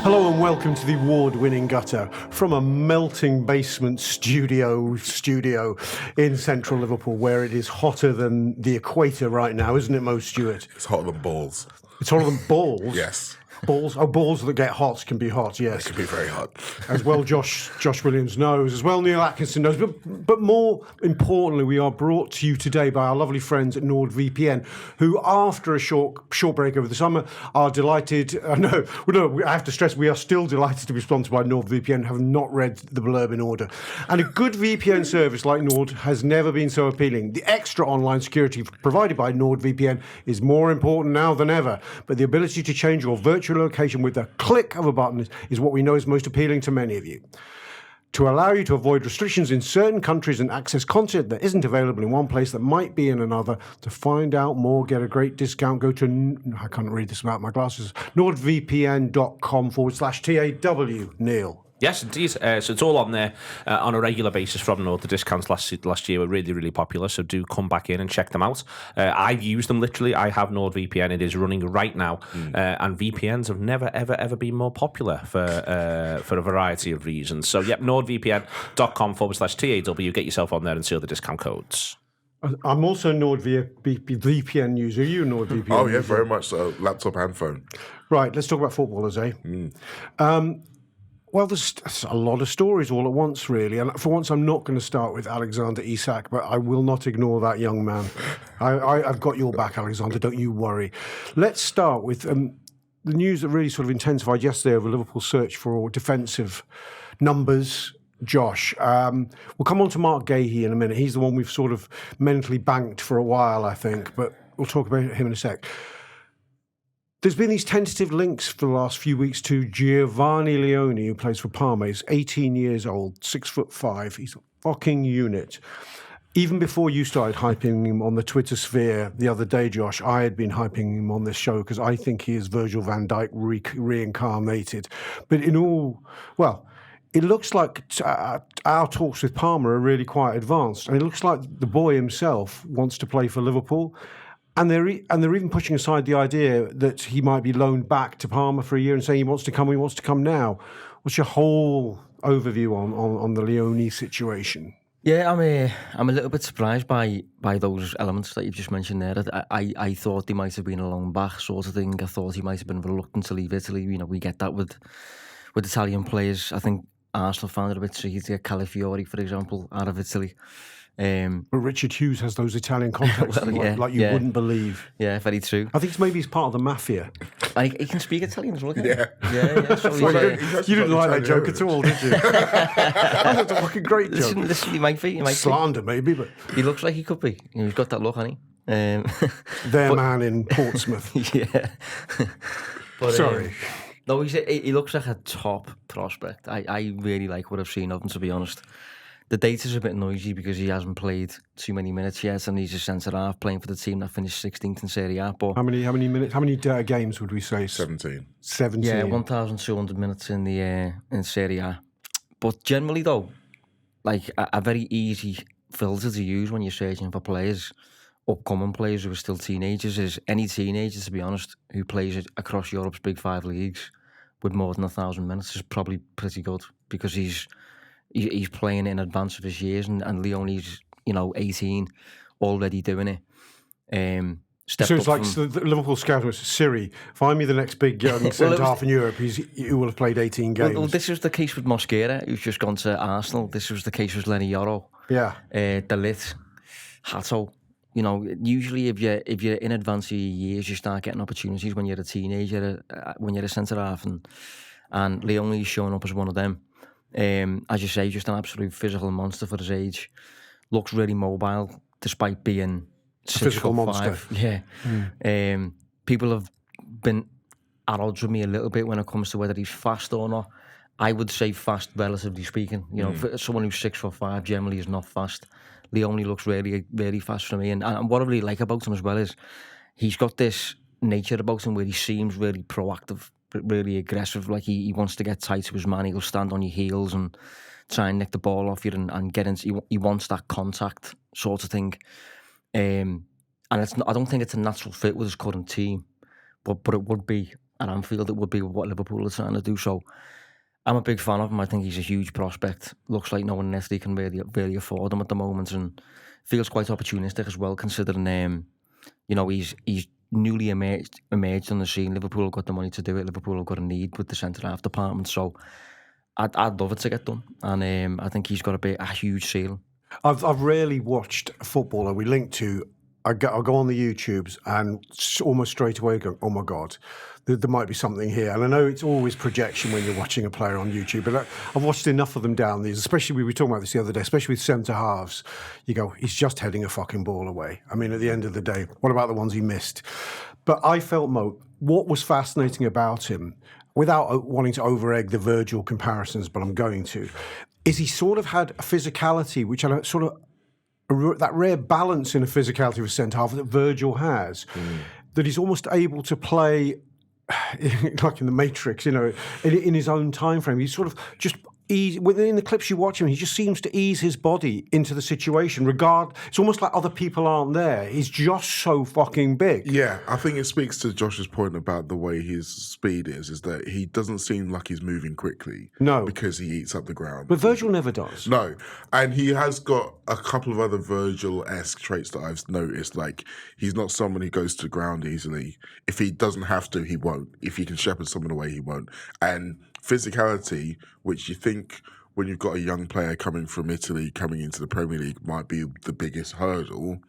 Hello and welcome to the award-winning Gutter from a melting basement studio in central Liverpool, where it is hotter than the equator right now, isn't it, Mo Stewart? It's hotter than balls. It's hotter than balls? Yes. Balls? Oh, balls that get hot can be hot, yes. It can be very hot. As well, Josh Williams knows. As well, Neil Atkinson knows. But more importantly, we are brought to you today by our lovely friends at NordVPN, who, after a short break over the summer, are delighted. I have to stress, we are still delighted to be sponsored by NordVPN, have not read the blurb in order. And a good VPN service like Nord has never been so appealing. The extra online security provided by NordVPN is more important now than ever. But the ability to change your virtual location with a click of a button is what we know is most appealing to many of you. To allow you to avoid restrictions in certain countries and access content that isn't available in one place that might be in another. To find out more, get a great discount, go to, I can't read this without my glasses, nordvpn.com/TAW, Neil. Yes, indeed. So it's all on there on a regular basis from Nord. The discounts last year were really, really popular, so do come back in and check them out. I've used them literally. I have NordVPN. It is running right now, and VPNs have never, ever, ever been more popular for a variety of reasons. So, yep, nordvpn.com/TAW. Get yourself on there and see all the discount codes. I'm also a NordVPN user. Are you a NordVPN user? Oh, yeah, very much so. Laptop and phone. Right, let's talk about footballers, eh? Well, there's a lot of stories all at once, really. And for once, I'm not going to start with Alexander Isak, but I will not ignore that young man. I've got your back, Alexander. Don't you worry. Let's start with the news that really sort of intensified yesterday over Liverpool's search for defensive numbers. Josh, we'll come on to Marc Guehi in a minute. He's the one we've sort of mentally banked for a while, I think, but we'll talk about him in a sec. There's been these tentative links for the last few weeks to Giovanni Leoni, who plays for Parma. He's 18 years old, 6'5". He's a fucking unit. Even before you started hyping him on the Twitter sphere the other day, Josh, I had been hyping him on this show because I think he is Virgil van Dijk reincarnated. But it looks like our talks with Parma are really quite advanced. And it looks like the boy himself wants to play for Liverpool. And they're even pushing aside the idea that he might be loaned back to Parma for a year and saying he wants to come now. What's your whole overview on the Leoni situation? Yeah, I'm a little bit surprised by those elements that you've just mentioned there. I thought they might have been a loan back sort of thing. I thought he might have been reluctant to leave Italy. You know, we get that with Italian players. I think Arsenal found it a bit tricky to get Calafiori, for example, out of Italy. But Richard Hughes has those Italian contacts like you wouldn't believe. Yeah, very true. I think maybe he's part of the mafia. He can speak Italian as well. Yeah. So you didn't like that joke at all, did you? That's a fucking great joke. Listen, he might be. Slander, maybe, but he looks like he could be. He's got that look, hasn't he? Man in Portsmouth. Yeah. Sorry. No, he looks like a top prospect. I really like what I've seen of him, to be honest. The data's a bit noisy because he hasn't played too many minutes yet, and he's a centre-half playing for the team that finished 16th in Serie A. But how many minutes? How many games would we say? 17. Yeah, 1,200 minutes in Serie A. But generally, though, like a very easy filter to use when you're searching for players, upcoming players who are still teenagers, is any teenager, to be honest, who plays across Europe's big 5 leagues with more than 1,000 minutes is probably pretty good, because he's playing in advance of his years, and Leoni's 18, already doing it. So it's like the Liverpool scout was Siri, find me the next big young centre-half in Europe who will have played 18 games. Well, this was the case with Mosquera, who's just gone to Arsenal. This was the case with Lenny Yoro. Yeah. De Ligt, Hato. Usually if you're in advance of your years, you start getting opportunities when you're a teenager, when you're a centre-half, and Leoni's showing up as one of them. As you say, just an absolute physical monster for his age. Looks really mobile, despite being 6'5". Yeah. People have been at odds with me a little bit when it comes to whether he's fast or not. I would say fast, relatively speaking. For someone who's 6'5", generally is not fast. Leoni looks really, really fast for me. And what I really like about him as well is he's got this nature about him where he seems really proactive, really aggressive. Like he wants to get tight to his man. He'll stand on your heels and try and nick the ball off you and get into. He wants that contact sort of thing. And I don't think it's a natural fit with his current team, but it would be at Anfield, it would be what Liverpool are trying to do. So I'm a big fan of him. I think he's a huge prospect. Looks like no one in Italy can really afford him at the moment, and feels quite opportunistic as well, considering he's newly emerged on the scene. Liverpool have got the money to do it. Liverpool have got a need with the centre half department. So I'd love it to get done, and I think he's got a huge ceiling. I've rarely watched a footballer we link to. I'll go on the YouTubes and almost straight away go, oh my God, there might be something here. And I know it's always projection when you're watching a player on YouTube, but I've watched enough of them down these, especially we were talking about this the other day, especially with centre halves. You go, he's just heading a fucking ball away. I mean, at the end of the day, what about the ones he missed? But I felt, Mo, what was fascinating about him, without wanting to over-egg the Virgil comparisons, but I'm going to, is he sort of had a physicality, which I sort of, that rare balance in a physicality of a centre half that Virgil has, that he's almost able to play like in the Matrix, in his own time frame. He's sort of just within the clips you watch him, he just seems to ease his body into the situation. It's almost like other people aren't there. He's just so fucking big. Yeah, I think it speaks to Josh's point about the way his speed is that he doesn't seem like he's moving quickly. No. Because he eats up the ground. But Virgil never does. No. And he has got a couple of other Virgil-esque traits that I've noticed. Like, he's not someone who goes to the ground easily. If he doesn't have to, he won't. If he can shepherd someone away, he won't. And physicality, which you think when you've got a young player coming from Italy, coming into the Premier League, might be the biggest hurdle.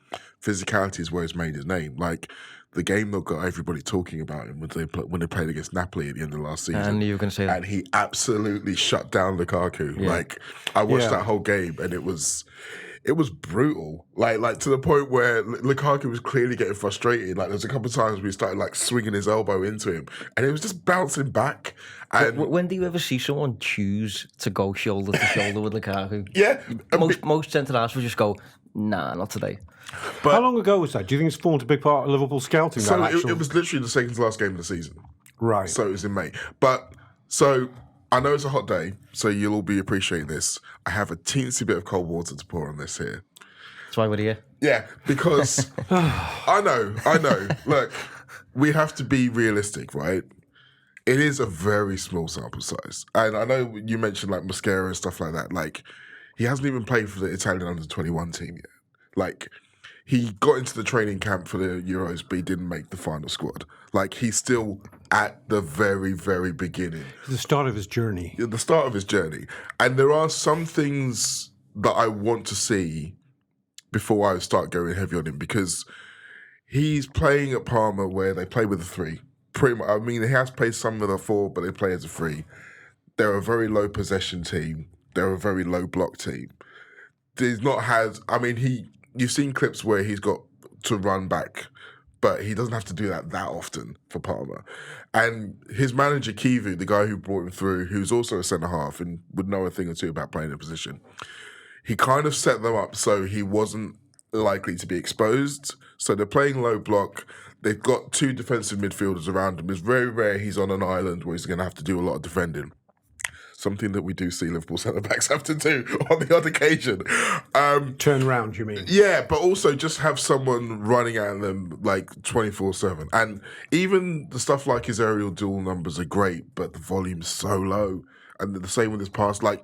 Physicality is where he's made his name. Like, the game that got everybody talking about him when they played against Napoli at the end of last season. And you were going to say that. And he absolutely shut down Lukaku. Yeah. Like, I watched that whole game, and it was brutal. Like to the point where Lukaku was clearly getting frustrated. Like, there's a couple of times we started like swinging his elbow into him, and it was just bouncing back. And When do you ever see someone choose to go shoulder to shoulder with Lukaku? Yeah, most centre halves would just go, nah, not today. But how long ago was that? Do you think it's formed a big part of Liverpool scouting? So it was literally the second to last game of the season. Right. So it was in May. But so I know it's a hot day, so you'll all be appreciating this. I have a teensy bit of cold water to pour on this here. That's why we're here. Yeah, because I know. Look, we have to be realistic, right? It is a very small sample size. And I know you mentioned like Mascara and stuff like that. Like, he hasn't even played for the Italian under-21 team yet. Like, he got into the training camp for the Euros, but he didn't make the final squad. Like, he's still at the very, very beginning. The start of his journey. The start of his journey. And there are some things that I want to see before I start going heavy on him, because he's playing at Parma where they play with a 3. Pretty much, I mean, he has played some with a 4, but they play as a 3. They're a very low possession team. They're a very low block team. He's not had, I mean, you've seen clips where he's got to run back, but he doesn't have to do that often for Parma. And his manager, Kivu, the guy who brought him through, who's also a centre-half and would know a thing or two about playing a position, he kind of set them up so he wasn't likely to be exposed. So they're playing low block. They've got 2 defensive midfielders around him. It's very rare he's on an island where he's going to have to do a lot of defending. Something that we do see Liverpool centre-backs have to do on the odd occasion. Turn around, you mean? Yeah, but also just have someone running at them like 24/7. And even the stuff like his aerial duel numbers are great, but the volume's so low. And the same with his pass. Like,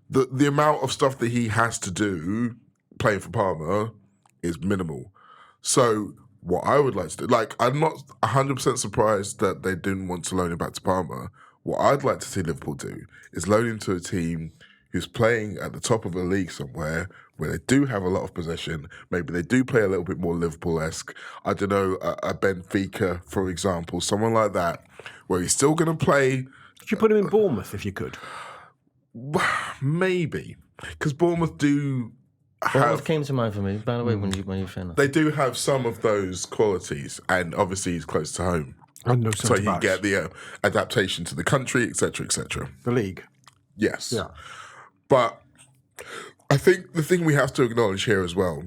the amount of stuff that he has to do playing for Parma is minimal. So what I would like to do, like, I'm not 100% surprised that they didn't want to loan him back to Parma. What I'd like to see Liverpool do is loan him to a team who's playing at the top of a league somewhere where they do have a lot of possession. Maybe they do play a little bit more Liverpool-esque. I don't know, a Benfica, for example, someone like that, where he's still going to play. Could you put him in Bournemouth if you could? Maybe. Because Bournemouth do Bournemouth came to mind for me, by the way, when you were saying that. They do have some of those qualities, and obviously he's close to home. And no So you centre-backs. get the adaptation to the country, etc., etc. The league. Yes. Yeah. But I think the thing we have to acknowledge here as well,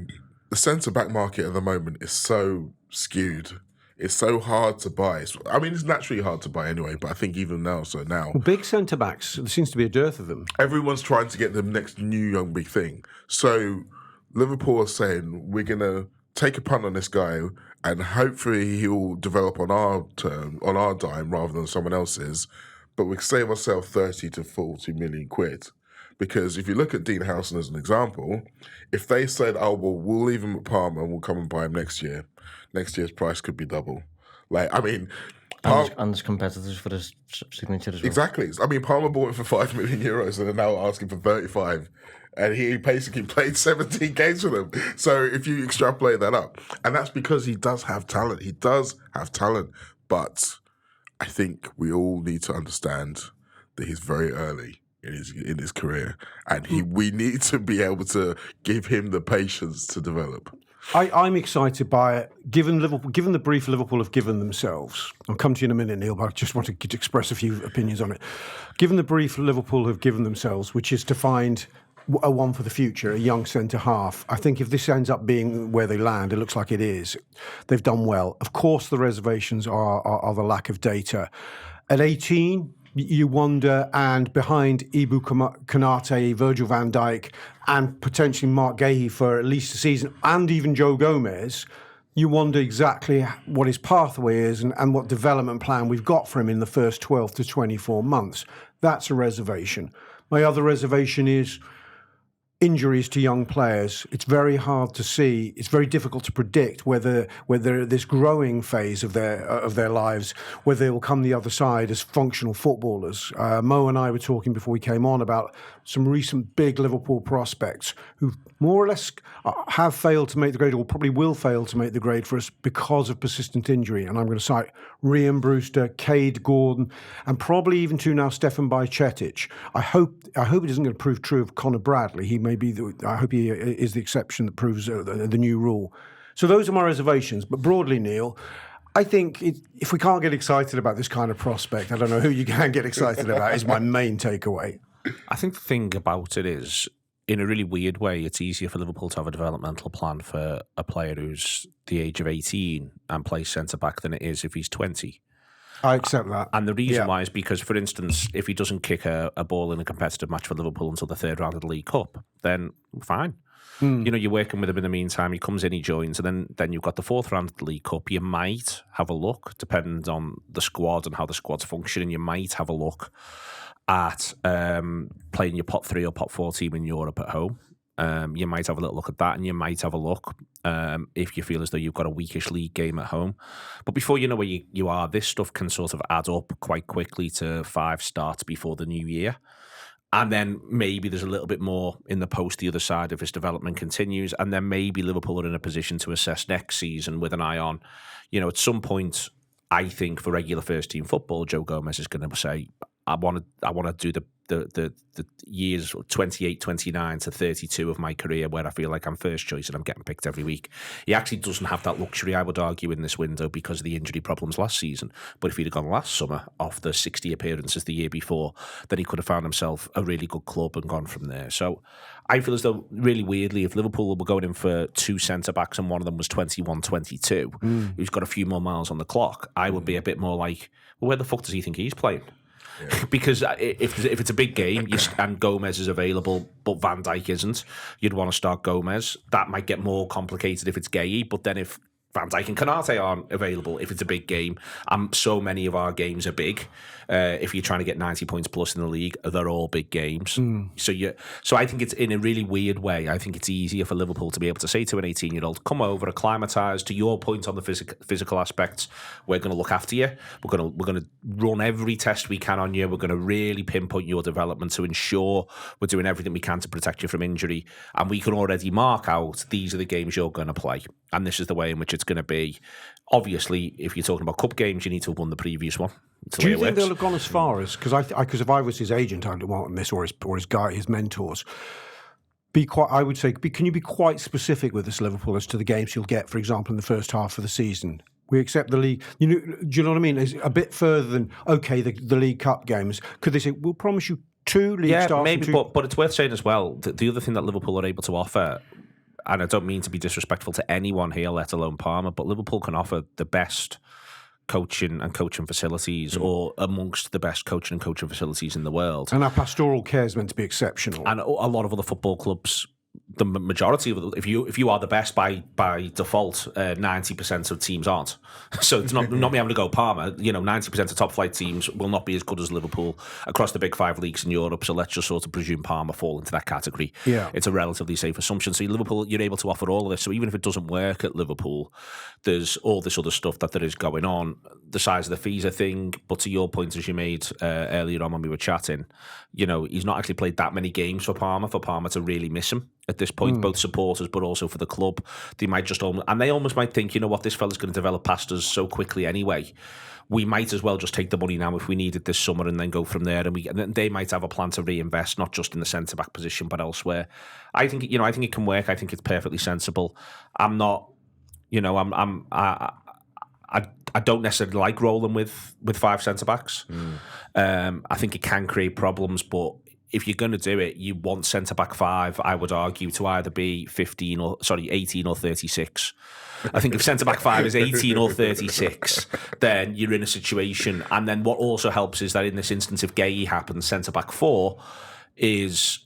the centre-back market at the moment is so skewed. It's so hard to buy. I mean, it's naturally hard to buy anyway, but I think even now, Big centre-backs, there seems to be a dearth of them. everyone's trying to get the next new young big thing. So Liverpool are saying, we're going to take a punt on this guy and hopefully he'll develop on our term, on our dime, rather than someone else's. But we can save ourselves 30 to 40 million quid. Because if you look at Dean Howson as an example, if they said, "Oh well, we'll leave him at Parma and we'll come and buy him next year," next year's price could be double. Like, I mean, and there's competitors for his signature as well. Exactly. I mean, Parma bought him for €5 million and they're now asking for 35. And he basically played 17 games for them. So if you extrapolate that up, and that's because he does have talent. He does have talent. But I think we all need to understand that he's very early in his career. And we need to be able to give him the patience to develop. I'm excited by it. Given the brief Liverpool have given themselves, I'll come to you in a minute, Neil, but I just want to express a few opinions on it. Given the brief Liverpool have given themselves, which is to find a one for the future, a young centre-half, I think if this ends up being where they land, it looks like it is, they've done well. Of course, the reservations are the lack of data. At 18... you wonder, and behind Ibu Konate, Virgil van Dijk, and potentially Marc Guehi for at least a season, and even Joe Gomez, you wonder exactly what his pathway is and what development plan we've got for him in the first 12 to 24 months. That's a reservation. My other reservation is injuries to young players. It's very hard to see. It's very difficult to predict whether this growing phase of their lives, whether they will come the other side as functional footballers. Mo and I were talking before we came on about some recent big Liverpool prospects who more or less have failed to make the grade, or probably will fail to make the grade for us because of persistent injury. And I'm going to cite Rhian Brewster, Cade Gordon, and probably even to now Stefan Bajcetic. I hope it isn't going to prove true of Connor Bradley. I hope he is the exception that proves the new rule. So those are my reservations. But broadly, Neil, I think if we can't get excited about this kind of prospect, I don't know who you can get excited about, is my main takeaway. I think the thing about it is, in a really weird way, it's easier for Liverpool to have a developmental plan for a player who's the age of 18 and plays centre-back than it is if he's 20. I accept that. And the reason why is because, for instance, if he doesn't kick a ball in a competitive match for Liverpool until the third round of the League Cup, then fine. You know, you're working with him in the meantime. He comes in, he joins, and then you've got the fourth round of the League Cup. You might have a look, depending on the squad and how the squad's functioning, you might have a look at playing your pot 3 or pot 4 team in Europe at home. You might have a little look at that, and you might have a look if you feel as though you've got a weakish league game at home. But before you know where you are, this stuff can sort of add up quite quickly to 5 starts before the new year. And then maybe there's a little bit more in the post the other side if his development continues. And then maybe Liverpool are in a position to assess next season with an eye on, at some point, I think for regular first team football, Joe Gomez is going to say, I want to do the years 28, 29 to 32 of my career where I feel like I'm first choice and I'm getting picked every week. He actually doesn't have that luxury, I would argue, in this window because of the injury problems last season. But if he'd have gone last summer off the 60 appearances the year before, then he could have found himself a really good club and gone from there. So I feel as though, really weirdly, if Liverpool were going in for 2 centre-backs and one of them was 21, 22, who's got a few more miles on the clock, I would be a bit more like, well, where the fuck does he think he's playing? Yeah. Because if it's a big game and Gomez is available but Van Dijk isn't, you'd want to start Gomez. That might get more complicated if it's Guehi, but then if Van Dijk and Konate aren't available, if it's a big game, so many of our games are big. If you're trying to get 90 points plus in the league, they're all big games. So I think it's, in a really weird way, I think it's easier for Liverpool to be able to say to an 18-year-old, come over, acclimatise. To your point on the physical aspects, we're going to look after you. We're going to run every test we can on you. We're going to really pinpoint your development to ensure we're doing everything we can to protect you from injury. And we can already mark out, these are the games you're going to play. And this is the way in which it's going to be. Obviously, if you're talking about cup games, you need to have won the previous one. Do you think they'll have gone as far as, because if I was his agent, I'd want this, or his mentors, can you be quite specific with this Liverpool as to the games you'll get, for example, in the first half of the season? We accept the league. Do you know what I mean? It's a bit further than, okay, the League Cup games. Could they say, we'll promise you 2 league starts? Yeah, maybe, but it's worth saying as well, the other thing that Liverpool are able to offer, and I don't mean to be disrespectful to anyone here, let alone Parma, but Liverpool can offer the best coaching facilities, or amongst the best coaching facilities in the world. And our pastoral care is meant to be exceptional. And a lot of other football clubs the majority of if you are the best by default, 90% of teams aren't. So it's not me having to go Parma. 90% of top flight teams will not be as good as Liverpool across the big 5 leagues in Europe. So let's just sort of presume Parma fall into that category. Yeah. It's a relatively safe assumption. So Liverpool, you're able to offer all of this. So even if it doesn't work at Liverpool, there's all this other stuff that there is going on. The size of the fees a thing, but to your point, as you made earlier on when we were chatting, he's not actually played that many games for Parma to really miss him at this point, both supporters but also for the club. They might just almost might think, this fella's going to develop past us so quickly anyway. We might as well just take the money now if we need it this summer and then go from there. And then they might have a plan to reinvest, not just in the centre back position but elsewhere. I think it can work. I think it's perfectly sensible. I'm not, I don't necessarily like rolling with 5 centre backs. I think it can create problems, but if you're going to do it, you want centre back 5. I would argue to either be 18 or 36. I think if centre back 5 is 18 or 36, then you're in a situation. And then what also helps is that in this instance, if Guehi happens, centre back 4 is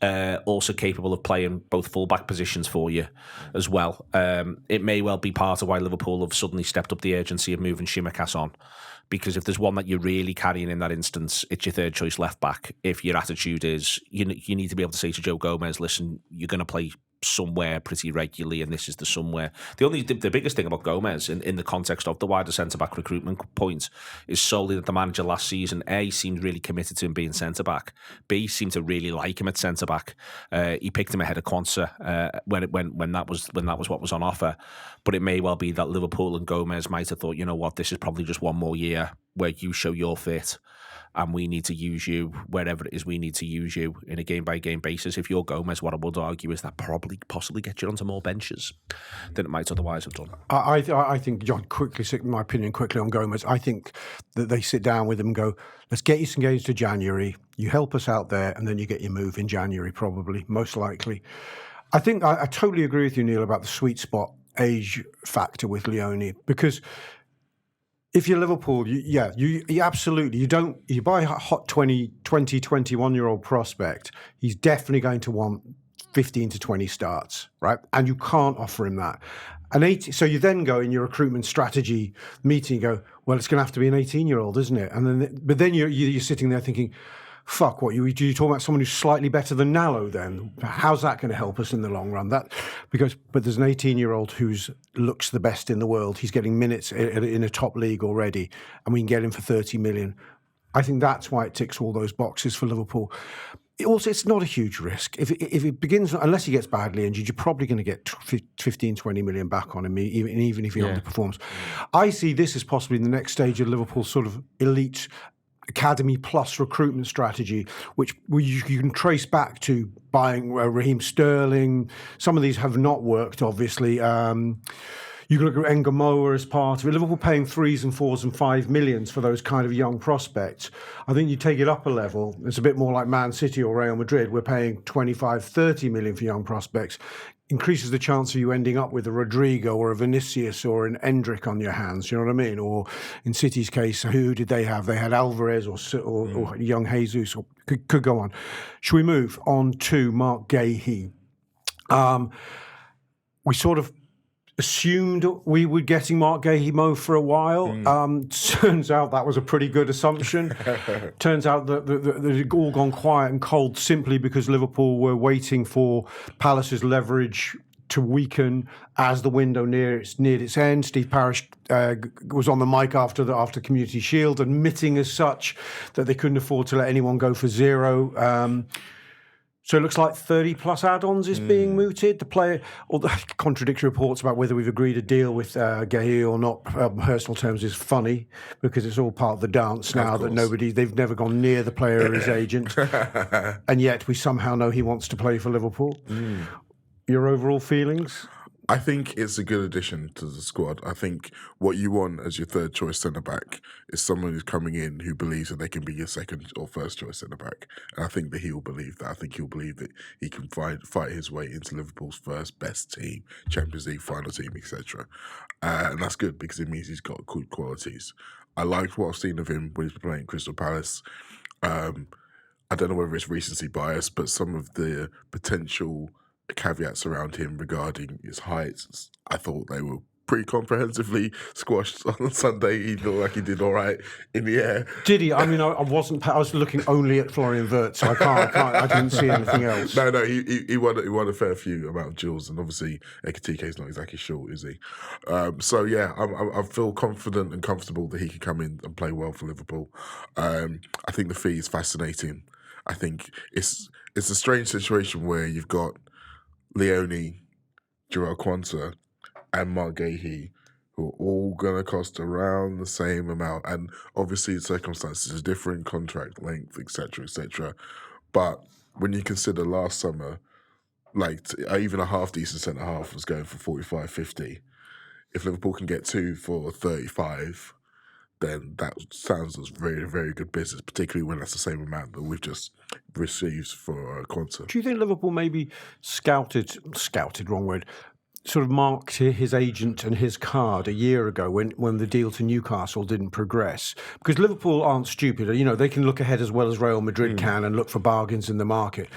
also capable of playing both full-back positions for you as well. It may well be part of why Liverpool have suddenly stepped up the urgency of moving Tsimikas on, because if there's one that you're really carrying in that instance, it's your third choice left-back. If your attitude is, you need to be able to say to Joe Gomez, listen, you're going to play somewhere pretty regularly, and this is the somewhere. The biggest thing about Gomez in the context of the wider centre-back recruitment point is solely that the manager last season, A, seemed really committed to him being centre-back, B, seemed to really like him at centre-back. He picked him ahead of Quansah when that was what was on offer. But it may well be that Liverpool and Gomez might have thought, this is probably just one more year where you show your fit, and we need to use you wherever it is we need to use you in a game-by-game basis. If you're Gomez, what I would argue is that possibly gets you onto more benches than it might otherwise have done. I think, John, my opinion quickly on Gomez, I think that they sit down with him and go, let's get you some games to January, you help us out there, and then you get your move in January, probably, most likely. I think I totally agree with you, Neil, about the sweet spot age factor with Leoni, because if you're Liverpool, you absolutely, you buy a hot 20, 21-year-old prospect, he's definitely going to want 15 to 20 starts, right? And you can't offer him that. So you then go in your recruitment strategy meeting, you go, well, it's going to have to be an 18-year-old, isn't it? But then you're sitting there thinking, fuck, what you talking about someone who's slightly better than Nallo then? How's that going to help us in the long run? But there's an 18-year-old who looks the best in the world. He's getting minutes in a top league already, and we can get him for 30 million. I think that's why it ticks all those boxes for Liverpool. It's not a huge risk. If it begins, unless he gets badly injured, you're probably going to get 15, 20 million back on him, even if he underperforms. I see this as possibly the next stage of Liverpool's sort of elite academy plus recruitment strategy, which you can trace back to buying Raheem Sterling. Some of these have not worked, obviously. You can look at Engamoa as part of it. Liverpool paying 3s and 4s and 5 millions for those kind of young prospects. I think you take it up a level, it's a bit more like Man City or Real Madrid. We're paying 25, 30 million for young prospects. Increases the chance of you ending up with a Rodrigo or a Vinicius or an Endrick on your hands, you know what I mean? Or in City's case, who did they have? They had Alvarez or young Jesus, or could go on. Should we move on to Marc Guehi? We sort of assumed we were getting Marc Guehi for a while. Turns out that was a pretty good assumption. Turns out that it all gone quiet and cold simply because Liverpool were waiting for Palace's leverage to weaken as the window neared its end. Steve Parish was on the mic after Community Shield, admitting as such that they couldn't afford to let anyone go for zero. So it looks like 30-plus add-ons is being mooted. The player, all the contradictory reports about whether we've agreed a deal with Guehi or not, personal terms, is funny because it's all part of the dance now that they've never gone near the player or his agent, and yet we somehow know he wants to play for Liverpool. Your overall feelings? I think it's a good addition to the squad. I think what you want as your third choice centre-back is someone who's coming in who believes that they can be your second or first choice centre-back. And I think that he'll believe that. I think he'll believe that he can fight his way into Liverpool's first best team, Champions League final team, etc. And that's good because it means he's got good qualities. I liked what I've seen of him when he's playing at Crystal Palace. I don't know whether it's recency bias, but some of the potential caveats around him regarding his height. I thought they were pretty comprehensively squashed on Sunday. He looked like he did all right in the air. Did he? I mean, I was looking only at Florian Wirtz, so I didn't see anything else. No, he won a fair few amount of duels, and obviously Ekitike's not exactly short, is he? So yeah, I feel confident and comfortable that he can come in and play well for Liverpool. I think the fee is fascinating. I think it's a strange situation where you've got Leoni, Jarrell Quansah, and Marc Guehi, who are all going to cost around the same amount. And obviously, the circumstances are different, contract length, etc., etc. But when you consider last summer, like even a half-decent centre-half was going for 45, 50. If Liverpool can get 2 for 35, then that sounds as very, very good business, particularly when that's the same amount that we've just received for Quansah. Do you think Liverpool maybe scouted, wrong word, sort of marked his agent and his card a year ago when the deal to Newcastle didn't progress? Because Liverpool aren't stupid. You know, they can look ahead as well as Real Madrid can and look for bargains in the market.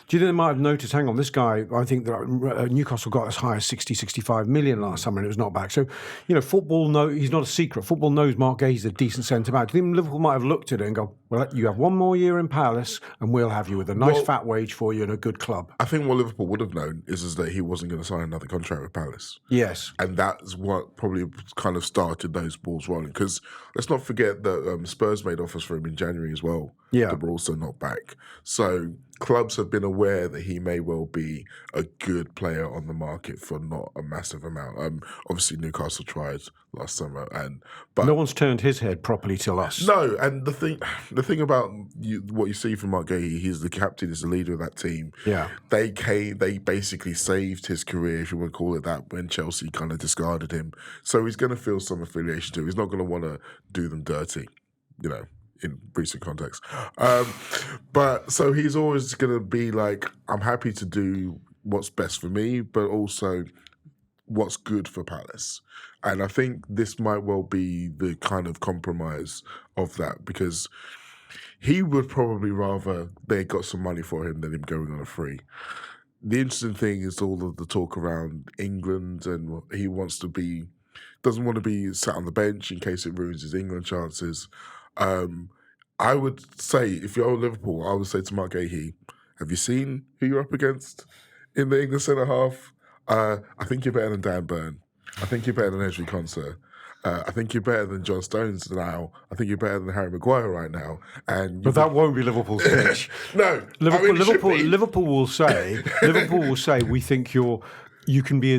Do you think they might have noticed, hang on, this guy, I think that Newcastle got as high as 60, 65 million last summer and it was not back. So, you know, he's not a secret. Football knows Marc Guehi's a decent centre-back. Do you think Liverpool might have looked at it and go, well, you have one more year in Palace and we'll have you with a nice fat wage for you and a good club? I think what Liverpool would have known is that he wasn't going to sign another contract with Palace. Yes. And that's what probably kind of started those balls rolling. Because let's not forget that Spurs made offers for him in January as well. Yeah. That were also not back. So clubs have been aware that he may well be a good player on the market for not a massive amount. Obviously, Newcastle tried last summer, but no one's turned his head properly till us. No, and the thing about what you see from Marc Guehi, he's the captain, he's the leader of that team. Yeah, they basically saved his career, if you want to call it that, when Chelsea kind of discarded him. So he's going to feel some affiliation to it. He's not going to want to do them dirty, you know, in recent context. But so he's always going to be like, I'm happy to do what's best for me, but also what's good for Palace. And I think this might well be the kind of compromise of that, because he would probably rather they got some money for him than him going on a free. The interesting thing is all of the talk around England, and he doesn't want to be sat on the bench in case it ruins his England chances. I would say, if you're Liverpool, I would say to Marc Guehi, have you seen who you're up against in the England centre-half? I think you're better than Dan Burn. I think you're better than Ezri Konsa. I think you're better than John Stones now. I think you're better than Harry Maguire right now. But that won't be Liverpool's pitch. No, Liverpool will say, we think you can be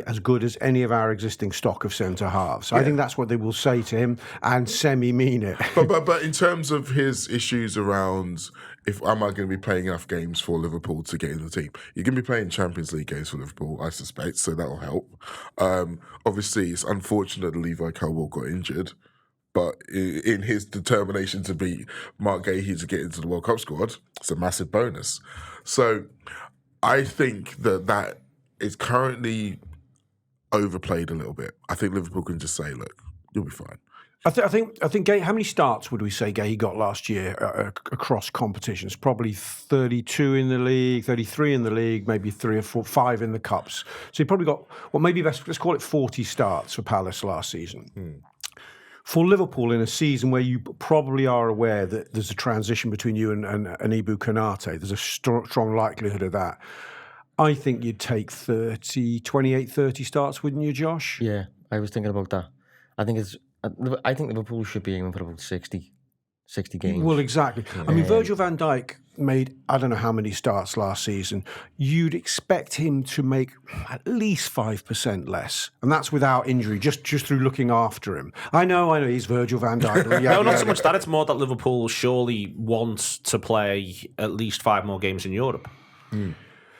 as good as any of our existing stock of centre halves. Yeah. I think that's what they will say to him, and semi-mean it. But in terms of his issues around, am I going to be playing enough games for Liverpool to get in the team? You're going to be playing Champions League games for Liverpool, I suspect, so that will help. Obviously, it's unfortunate that Levi Colwill got injured, but in his determination to beat Marc Guehi to get into the World Cup squad, it's a massive bonus. So I think that is currently overplayed a little bit. I think Liverpool can just say, look, you'll be fine. I think Guehi, how many starts would we say Guehi got last year across competitions? Probably 32 in the league, 33 in the league, maybe 3 or 4, 5 in the cups. So he probably got, let's call it 40 starts for Palace last season. For Liverpool, in a season where you probably are aware that there's a transition between you and Ibu Konate, there's a strong likelihood of that. I think you'd take 28, 30 starts, wouldn't you, Josh? Yeah, I was thinking about that. I think Liverpool should be aiming for about 60 games. Well, exactly. I mean, Virgil van Dijk made, I don't know how many starts last season. You'd expect him to make at least 5% less. And that's without injury, just through looking after him. I know, he's Virgil van Dijk. Not so much that. It's more that Liverpool surely wants to play at least 5 more games in Europe.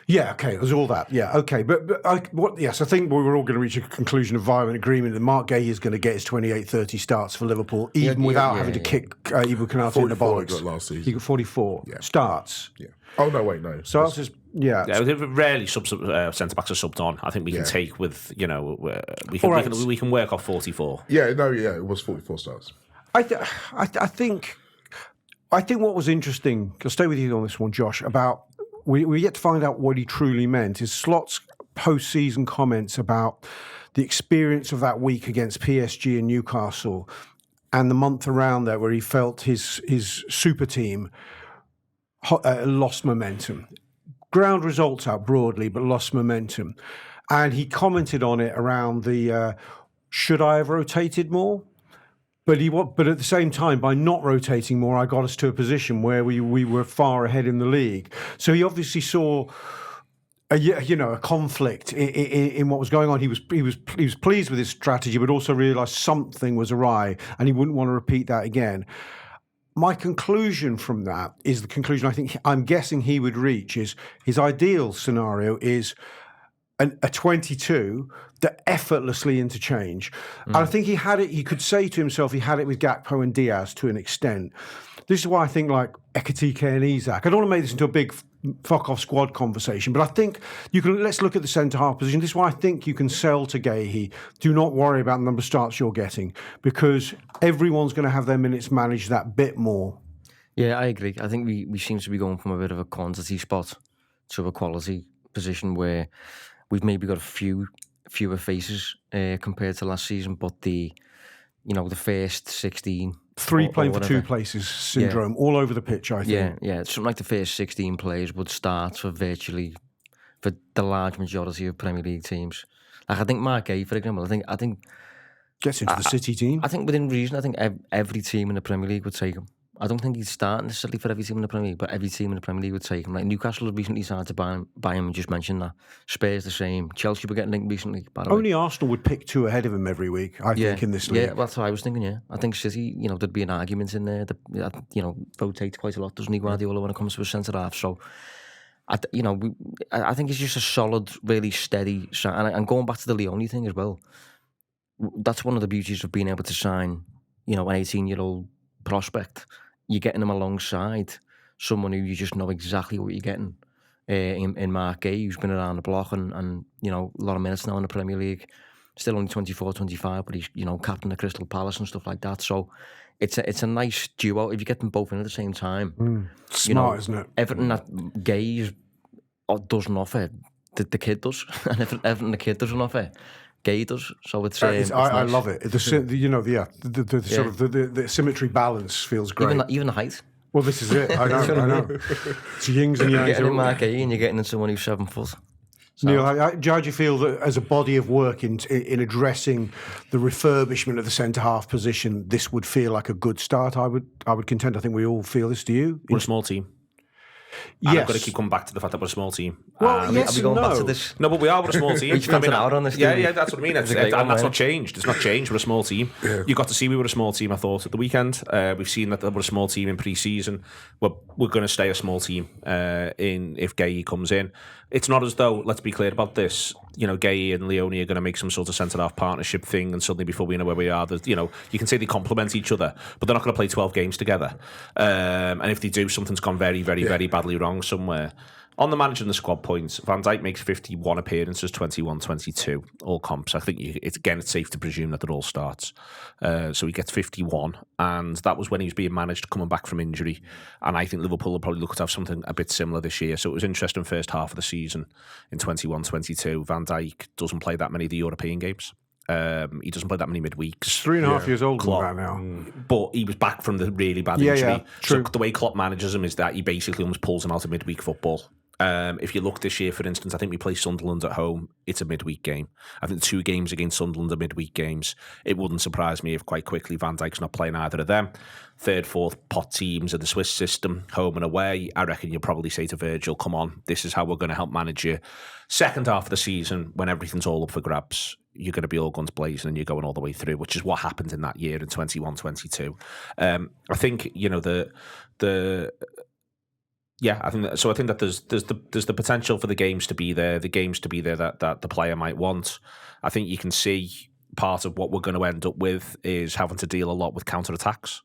Yeah, okay, there's all that. Yeah, okay. I think we were all going to reach a conclusion of violent agreement that Marc Guehi is going to get his 28, 30 starts for Liverpool, even without having to kick Ibu Konate in the bollocks. He got last season. He got 44 starts. Yeah. Oh, no, wait, no. Starts is, rarely centre-backs are subbed on. I think we can take with, we can work off 44. It was 44 starts. I think what was interesting, I'll stay with you on this one, Josh, about we yet to find out what he truly meant, is Slot's post-season comments about the experience of that week against PSG and Newcastle and the month around there where he felt his super team lost momentum. Ground results out broadly, but lost momentum. And he commented on it around the, should I have rotated more? But at the same time, by not rotating more, I got us to a position where we were far ahead in the league. So he obviously saw a conflict in what was going on. He was pleased with his strategy, but also realised something was awry, and he wouldn't want to repeat that again. My conclusion from that is the conclusion I'm guessing he would reach is his ideal scenario is a 22 that effortlessly interchange. And I think he could say to himself he had it with Gakpo and Diaz to an extent. This is why I think like Ekitike and Isak, I don't want to make this into a big fuck-off squad conversation, but I think let's look at the centre-half position. This is why I think you can sell to Guehi. Do not worry about the number of starts you're getting, because everyone's going to have their minutes managed that bit more. Yeah, I agree. I think we seem to be going from a bit of a quantity spot to a quality position where we've maybe got fewer faces compared to last season, but the first 16... Three playing for two places syndrome all over the pitch, I think. Yeah. Something like the first 16 players would start for the large majority of Premier League teams. Like I think Marc Guehi, for example, I think gets into the City team. I think within reason, I think every team in the Premier League would take him. I don't think he'd start necessarily for every team in the Premier League, but every team in the Premier League would take him. Like Newcastle have recently started to buy him and just mentioned that. Spurs the same. Chelsea were getting linked recently, by the way. Only Arsenal would pick two ahead of him every week, I think, in this league. Yeah, well, that's what I was thinking, yeah. I think City, there'd be an argument in there that, rotates quite a lot, doesn't he, Guardiola, when it comes to a centre-half. So, I think it's just a solid, really steady... And going back to the Leoni thing as well, that's one of the beauties of being able to sign, an 18-year-old prospect. You're getting him alongside someone who you just know exactly what you're getting in Marc Guehi, who's been around the block and a lot of minutes now in the Premier League. Still only 24, 25, but he's, captain of Crystal Palace and stuff like that. So it's a nice duo. If you get them both in at the same time. Smart, isn't it? Everything that Guehi doesn't offer, the kid does. And everything the kid doesn't offer, Guehi does. So it's I nice. love it. The sort of the symmetry balance feels great. Even the height. Well, this is it. I know. It's yings and You're yangs. getting in Marc Guehi and you're getting in someone who's 7 foot. So. Neil, how do you feel that as a body of work in addressing the refurbishment of the centre-half position, this would feel like a good start? I would contend. I think we all feel this. Do you? We're a small team. Yes. I've got to keep coming back to the fact that we're a small team. Well, yes are we going and back no. to this? No, but we are. We're a small team. We spent an hour on this. Yeah, that's what I mean. And that's one, not changed. It's not changed. We're a small team. Yeah. You got to see we were a small team, I thought, at the weekend. We've seen that we're a small team in pre-season. We're going to stay a small team if Guehi comes in. It's not as though, let's be clear about this, Guehi and Leoni are going to make some sort of centre-half partnership thing, and suddenly before we know where we are, you can say they complement each other, but they're not going to play 12 games together. And if they do, something's gone very, very, very badly wrong somewhere. On the manager and the squad points, Van Dijk makes 51 appearances, 21-22, all comps. I think it's safe to presume that it all starts. So he gets 51, and that was when he was being managed coming back from injury. And I think Liverpool will probably look to have something a bit similar this year. So it was interesting first half of the season in 21-22. Van Dijk doesn't play that many of the European games. He doesn't play that many midweeks. He's 3.5 years old now. But he was back from the really bad injury. Yeah, true. So the way Klopp manages him is that he basically almost pulls him out of midweek football. If you look this year, for instance, I think we play Sunderland at home. It's a midweek game. I think 2 games against Sunderland are midweek games. It wouldn't surprise me if quite quickly Van Dijk's not playing either of them. 3rd, 4th pot teams in the Swiss system, home and away. I reckon you'll probably say to Virgil, come on, this is how we're going to help manage you. Second half of the season, when everything's all up for grabs, you're going to be all guns blazing and you're going all the way through, which is what happened in that year in 21-22. I think, I think that, so. I think that there's the potential for the games to be there. The games to be there that the player might want. I think you can see part of what we're going to end up with is having to deal a lot with counter-attacks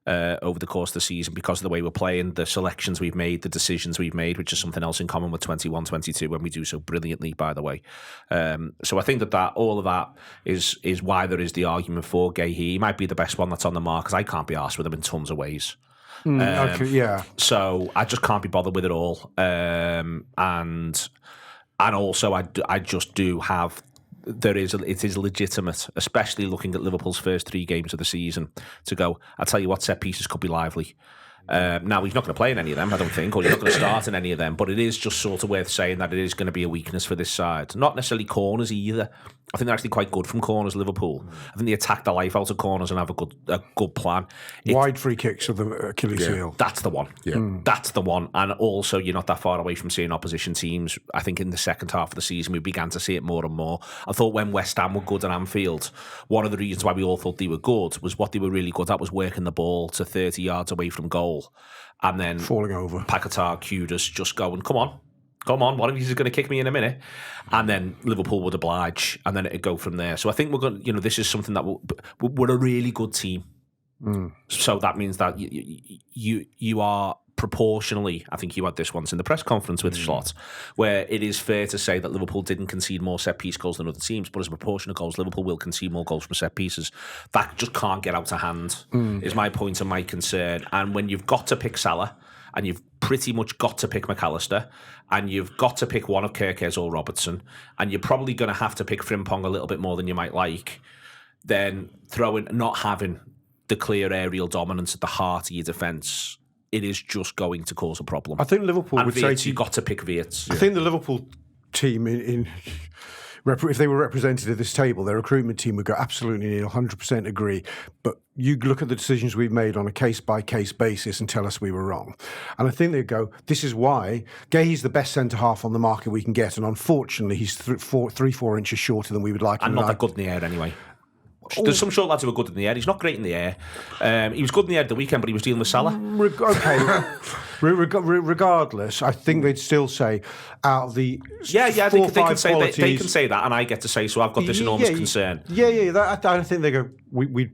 over the course of the season because of the way we're playing, the selections we've made, the decisions we've made, which is something else in common with 21-22 when we do so brilliantly, by the way. So I think that all of that is why there is the argument for Guehi. He might be the best one that's on the mark because I can't be arsed with him in tons of ways. Okay, yeah. So I just can't be bothered with it all. And also I just do have. It is legitimate, especially looking at Liverpool's first 3 games of the season, to go, I'll tell you what, set pieces could be lively. Now, he's not going to play in any of them, I don't think, or he's not going to start in any of them, but it is just sort of worth saying that it is going to be a weakness for this side. Not necessarily corners either. I think they're actually quite good from corners, Liverpool. I think they attack the life out of corners and have a good plan. Wide free kicks are the Achilles heel. That's the one. Yeah. That's the one. And also, you're not that far away from seeing opposition teams. I think in the second half of the season, we began to see it more and more. I thought when West Ham were good at Anfield, one of the reasons why we all thought they were good was what they were really good at was working the ball to 30 yards away from goal. And then falling over. Paquetá, Kudus just going, come on, one of you is going to kick me in a minute. And then Liverpool would oblige, and then it'd go from there. So I think we're going, this is something that we're a really good team. So that means that you are proportionally, I think you had this once in the press conference with Slot, where it is fair to say that Liverpool didn't concede more set-piece goals than other teams, but as a proportion of goals, Liverpool will concede more goals from set-pieces. That just can't get out of hand, is my point and my concern. And when you've got to pick Salah, and you've pretty much got to pick McAllister, and you've got to pick one of Kirkes or Robertson, and you're probably going to have to pick Frimpong a little bit more than you might like, then not having the clear aerial dominance at the heart of your defence, it is just going to cause a problem. I think Liverpool and would Wirtz, say... you've got to pick Wirtz. I think the Liverpool team, if they were represented at this table, their recruitment team would go absolutely nil, 100% agree. But you look at the decisions we've made on a case-by-case basis and tell us we were wrong. And I think they'd go, this is why Guehi's the best centre-half on the market we can get. And unfortunately, he's 3-4 inches shorter than we would like. And not that good in the air anyway. There's some short lads who are good in the air. He's not great in the air. He was good in the air at the weekend, but he was dealing with Salah. Regardless, I think they'd still say out of the they can say that, and I get to say, so I've got this enormous concern. I think they go, we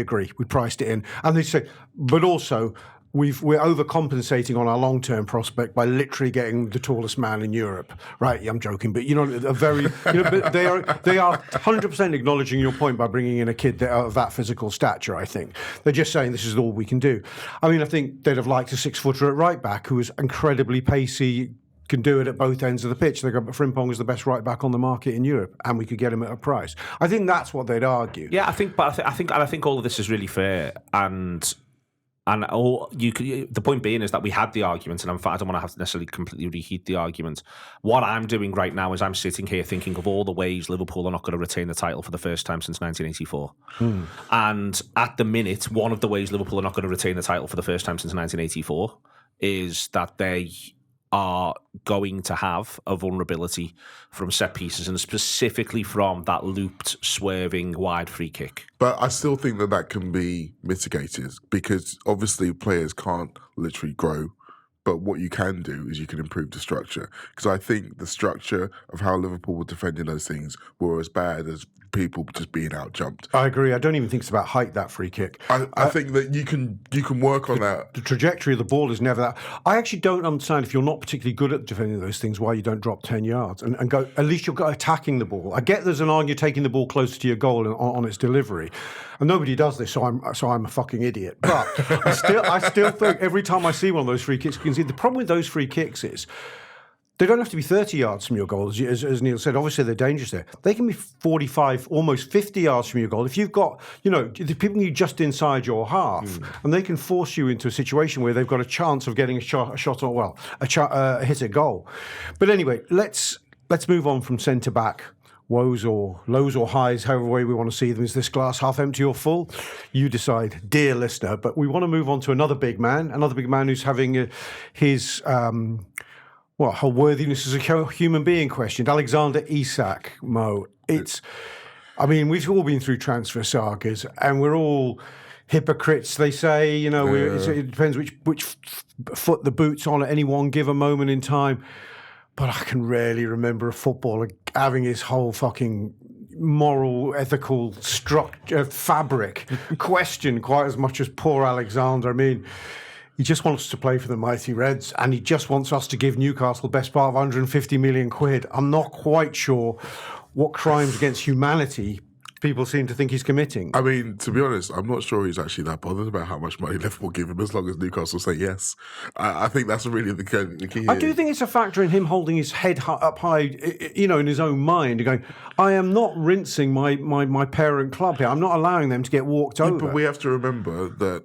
agree, we priced it in. And they say, but also... We're overcompensating on our long-term prospect by literally getting the tallest man in Europe. Right, I'm joking, but but they are 100% acknowledging your point by bringing in a kid of that physical stature. I think they're just saying this is all we can do. I mean, I think they'd have liked a 6-footer at right back who was incredibly pacey, can do it at both ends of the pitch. They go, but Frimpong is the best right back on the market in Europe, and we could get him at a price. I think that's what they'd argue. Yeah, I think all of this is really fair and. The point being is that we had the argument, and in fact, I don't want to have to necessarily completely reheat the argument. What I'm doing right now is I'm sitting here thinking of all the ways Liverpool are not going to retain the title for the first time since 1984. And at the minute, one of the ways Liverpool are not going to retain the title for the first time since 1984 is that they are going to have a vulnerability from set pieces and specifically from that looped, swerving, wide free kick. But I still think that can be mitigated because obviously players can't literally grow. But what you can do is you can improve the structure. Because I think the structure of how Liverpool were defending those things were as bad as people just being out-jumped. I agree. I don't even think it's about height, that free kick. I think that you can work on that. The trajectory of the ball is never that. I actually don't understand, if you're not particularly good at defending those things, why you don't drop 10 yards and go, at least you're attacking the ball. I get there's an argument taking the ball closer to your goal on its delivery. And nobody does this, so I'm a fucking idiot. But I still think every time I see one of those free kicks, you can see the problem with those free kicks is they don't have to be 30 yards from your goal, as Neil said. Obviously, they're dangerous there. They can be 45, almost 50 yards from your goal. If you've got, the people you just inside your half, and they can force you into a situation where they've got a chance of getting a shot or, hit a goal. But anyway, let's move on from centre-back. Woes or lows or highs, however way we want to see them. Is this glass half empty or full? You decide, dear listener. But we want to move on to another big man who's having his... her worthiness as a human being questioned. Alexander Isak, Mo. We've all been through transfer sagas, and we're all hypocrites. They say, it depends which foot the boot's on at any one given moment in time. But I can rarely remember a footballer having his whole fucking moral, ethical structure, fabric questioned quite as much as poor Alexander. I mean, he just wants to play for the mighty Reds, and he just wants us to give Newcastle the best part of 150 million quid. I'm not quite sure what crimes against humanity people seem to think he's committing. I mean, to be honest, I'm not sure he's actually that bothered about how much money Liverpool give him as long as Newcastle say yes. I think that's really the key I here. do think it's a factor in him holding his head up high, in his own mind, and going, I am not rinsing my parent club here. I'm not allowing them to get walked over. But we have to remember that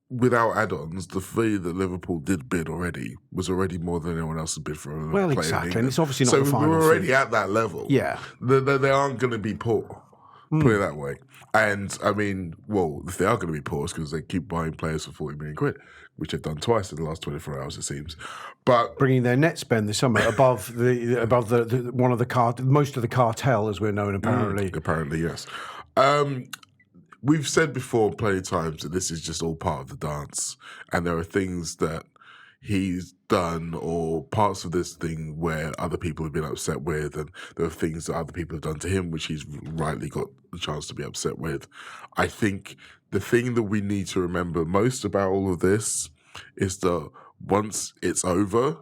without add-ons, the fee that Liverpool did bid already was already more than anyone else had bid for a Well, player in exactly, England. and it's obviously not so the final we're already fee. at that level. Yeah. They aren't going to be poor, put it that way. And, I mean, well, if they are going to be poor, it's because they keep buying players for 40 million quid, which they've done twice in the last 24 hours, it seems. But Bringing their net spend this summer above the one of the most of the cartel, as we're known, apparently. apparently, yes. We've said before plenty of times that this is just all part of the dance, and there are things that he's done or parts of this thing where other people have been upset with, and there are things that other people have done to him which he's rightly got the chance to be upset with. I think the thing that we need to remember most about all of this is that once it's over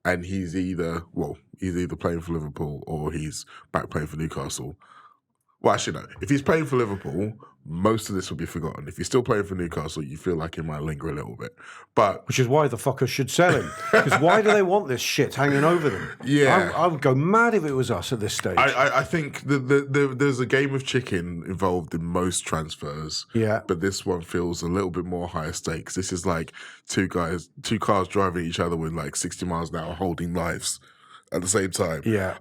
and he's either playing for Liverpool or he's back playing for Newcastle. Well, actually, no. If he's playing for Liverpool, most of this will be forgotten. If he's still playing for Newcastle, you feel like it might linger a little bit. But Which is why the fuckers should sell him. Because why do they want this shit hanging over them? Yeah. I would go mad if it was us at this stage. I think there's a game of chicken involved in most transfers. Yeah. But this one feels a little bit more higher stakes. This is like two cars driving each other with like 60 miles an hour holding lives at the same time. Yeah.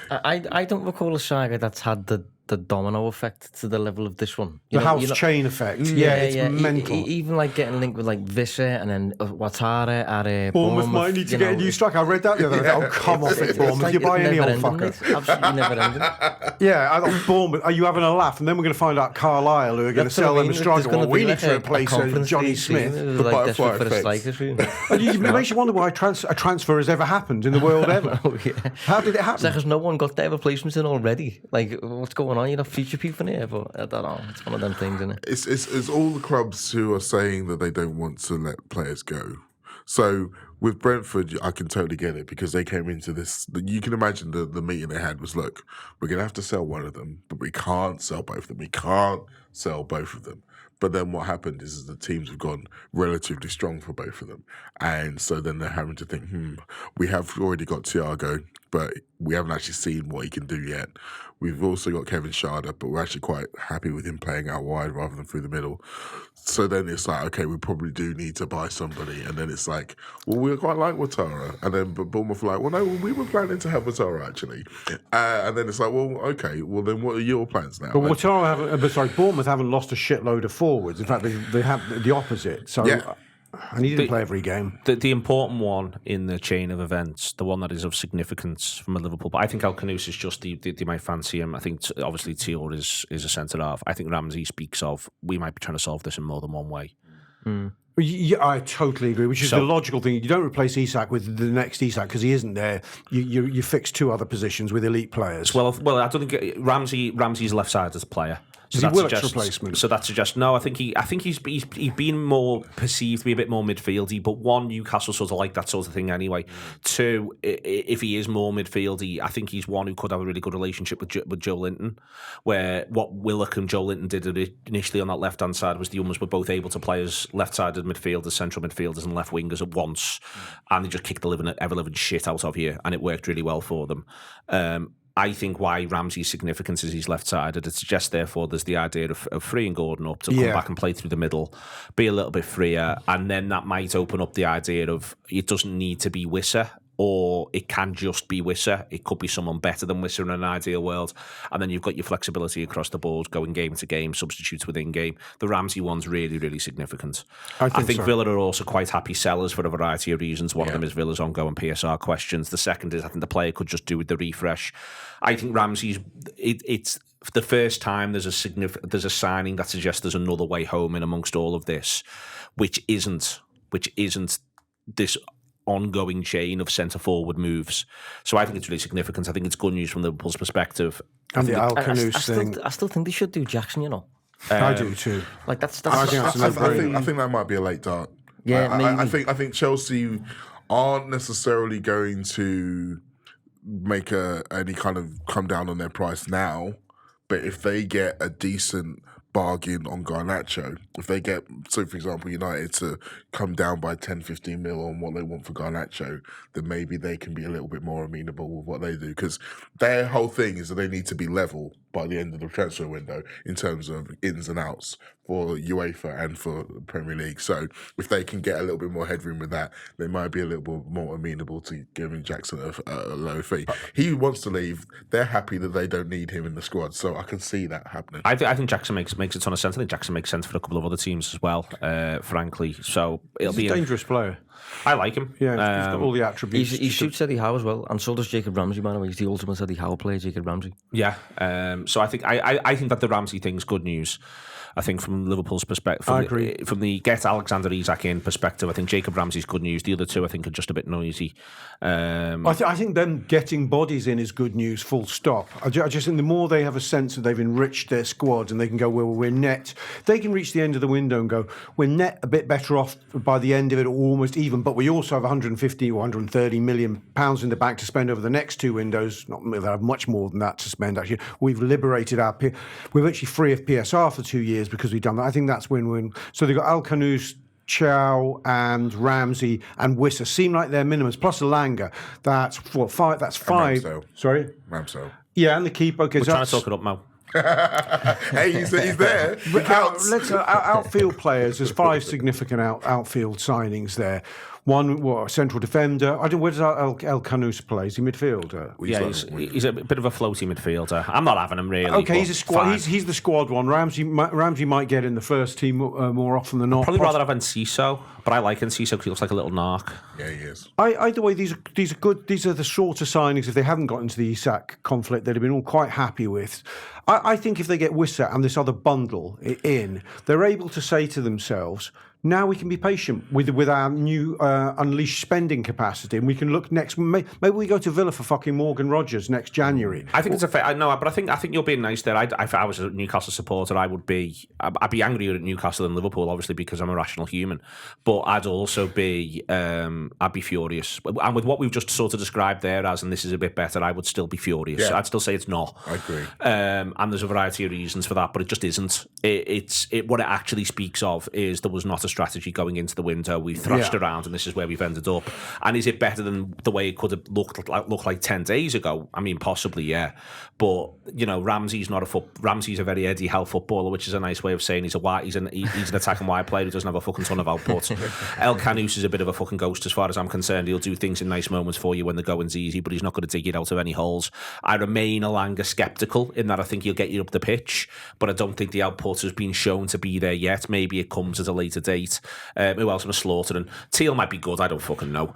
I don't recall a saga that's had the domino effect to the level of this one. The house chain effect. Yeah, it's mental. Even like getting linked with like Visse and then Ouattara at Bournemouth might need to get a new striker. I read that the other day. Oh, come off it, Bournemouth. You buy any old fucker. Absolutely never ending. Yeah, I thought Bournemouth. Are you having a laugh? And then we're going to find out Carlisle who are going to sell them a striker. Well, we need to replace Johnny Smith. The like desperate for a striker. It makes you wonder why a transfer has ever happened in the world ever. How did it happen? Because no one got their replacements in already. Like, what's going on? You're not future-proofing here, but I don't know. It's one of them things, isn't it? It's all the clubs who are saying that they don't want to let players go. So with Brentford, I can totally get it because they came into this. You can imagine the meeting they had was, look, we're going to have to sell one of them, but we can't sell both of them. We can't sell both of them. But then what happened is the teams have gone relatively strong for both of them. And so then they're having to think, we have already got Thiago, but we haven't actually seen what he can do yet. We've also got Kevin Schade, but we're actually quite happy with him playing out wide rather than through the middle. So then it's like, okay, we probably do need to buy somebody. And then it's like, well, we quite like Ouattara. And then but Bournemouth were like, well, no, we were planning to have Ouattara, actually. And then it's like, well, okay, well, then what are your plans now? But Bournemouth haven't lost a shitload of forwards. In fact, they have the opposite. So, Yeah. and he didn't play every game. The important one in the chain of events, the one that is of significance from a Liverpool, but I think Alcanus is just they might fancy him. I think obviously Thiago is a centre half. I think Ramsey speaks of we might be trying to solve this in more than one way. Yeah, I totally agree. Which is the logical thing. You don't replace Isak with the next Isak because he isn't there. You fix two other positions with elite players. Well, I don't think Ramsey's left side as a player. So is he Willock's replacement? So that suggests no. I think he's been more perceived to be a bit more midfieldy. But one, Newcastle sort of like that sort of thing anyway. Two, if he is more midfieldy, I think he's one who could have a really good relationship with Joe Linton. Where what Willock and Joe Linton did initially on that left hand side was the almost were both able to play as left sided midfielders, central midfielders, and left wingers at once, and they just kicked the ever living shit out of you, and it worked really well for them. I think why Ramsey's significance is he's left-sided. It suggests, therefore, there's the idea of freeing Gordon up to come back and play through the middle, be a little bit freer, and then that might open up the idea of it doesn't need to be Wissa, or it can just be Wissa. It could be someone better than Wissa in an ideal world. And then you've got your flexibility across the board, going game to game, substitutes within game. The Ramsey one's really, really significant. I think so. Villa are also quite happy sellers for a variety of reasons. One of them is Villa's ongoing PSR questions. The second is I think the player could just do with the refresh. I think Ramsey's... It's the first time there's a signing that suggests there's another way home in amongst all of this, which isn't this ongoing chain of centre-forward moves. So I think it's really significant. I think it's good news from Liverpool's perspective. And the Alcanus thing. I still think they should do Jackson, you know. I do too. Like that's I think that might be a late dart. Yeah, maybe. I think Chelsea aren't necessarily going to make any kind of come down on their price now, But if they get a decent bargain on Garnacho, if they get, so for example, United to come down by 10, 15 mil on what they want for Garnacho, then maybe they can be a little bit more amenable with what they do. Because their whole thing is that they need to be level by the end of the transfer window in terms of ins and outs for UEFA and for the Premier League. So if they can get a little bit more headroom with that, they might be a little bit more amenable to giving Jackson a low fee. He wants to leave. They're happy that they don't need him in the squad. So I can see that happening. I think Jackson makes a ton of sense. I think Jackson makes sense for a couple of other teams as well, frankly. So it'll be a dangerous player. I like him. Yeah, he's got all the attributes. He suits Eddie Howe as well, and so does Jacob Ramsey, by the way. He's the ultimate Eddie Howe player, Jacob Ramsey. Yeah. So I think that the Ramsey thing's good news. I think from Liverpool's perspective, from the get Alexander Isak in perspective, I think Jacob Ramsey's good news. The other two, I think, are just a bit noisy. I think them getting bodies in is good news, full stop. I just think the more they have a sense that they've enriched their squad and they can go, well, we're net, they can reach the end of the window and go, we're net a bit better off by the end of it, or almost even, but we also have 150 or 130 million pounds in the bank to spend over the next two windows. Not they have much more than that to spend, actually. We've liberated we're actually free of PSR for 2 years because we've done that. I think that's win-win. So they've got Al-Khanous, Chow and Ramsey and Wissa seem like their minimums, plus Elanga. That's five. That's five. Sorry? Ramsdale. Yeah, and the keeper. Okay, We're trying to talk it up, Mo. Hey, he's there. He counts. Outfield players. There's five significant outfield signings there. One, a central defender. I don't. Where does Al-Khanous play? Is he midfielder? Yeah, he's a bit of a floaty midfielder. I'm not having him really. Okay, he's a squad. He's the squad one. Ramsey might get in the first team more often than not. I'd probably rather have Enciso, but I like Enciso because he looks like a little narc. Yeah, he is. Either way, these are good. These are the shorter signings. If they haven't got into the Isak conflict, they'd have been all quite happy with. I think if they get Wissa and this other bundle in, they're able to say to themselves, now we can be patient with our new unleashed spending capacity, and we can look next. Maybe we go to Villa for fucking Morgan Rogers next January. I think it's a fair. I know, but I think you're being nice there. If I was a Newcastle supporter, I'd be angrier at Newcastle than Liverpool, obviously, because I'm a rational human. But I'd also be I'd be furious. And with what we've just sort of described there as, and this is a bit better, I would still be furious. Yeah. I'd still say it's not. I agree. And there's a variety of reasons for that, but it just isn't. What it actually speaks of is there was not a strategy going into the window. We thrashed around, and this is where we've ended up. And is it better than the way it could have looked like 10 days ago? I mean, possibly, yeah. But Ramsey's Ramsey's a very Eddie Howe footballer, which is a nice way of saying he's an attacking wide player who doesn't have a fucking ton of output. El-Khanous is a bit of a fucking ghost as far as I'm concerned. He'll do things in nice moments for you when the going's easy, but he's not going to dig it out of any holes. I remain Elanga sceptical in that I think he'll get you up the pitch, but I don't think the output has been shown to be there yet. Maybe it comes at a later date. Who else am I slaughtering? Teal might be good. I don't fucking know.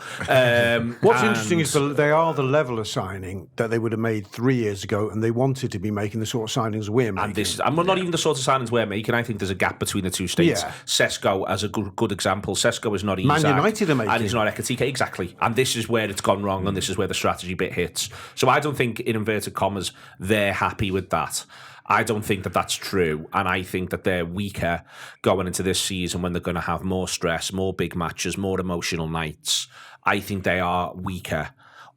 What's interesting is they are the level of signing that they would have made 3 years ago, and they wanted to be making the sort of signings we're making. And not even the sort of signings we're making. I think there's a gap between the two states. Yeah. Sesko as a good example. Sesko is not Isak. Man United are making. And he's not Ekitike. Exactly. And this is where it's gone wrong, and this is where the strategy bit hits. So I don't think, in inverted commas, they're happy with that. I don't think that that's true, and I think that they're weaker going into this season when they're going to have more stress, more big matches, more emotional nights. I think they are weaker.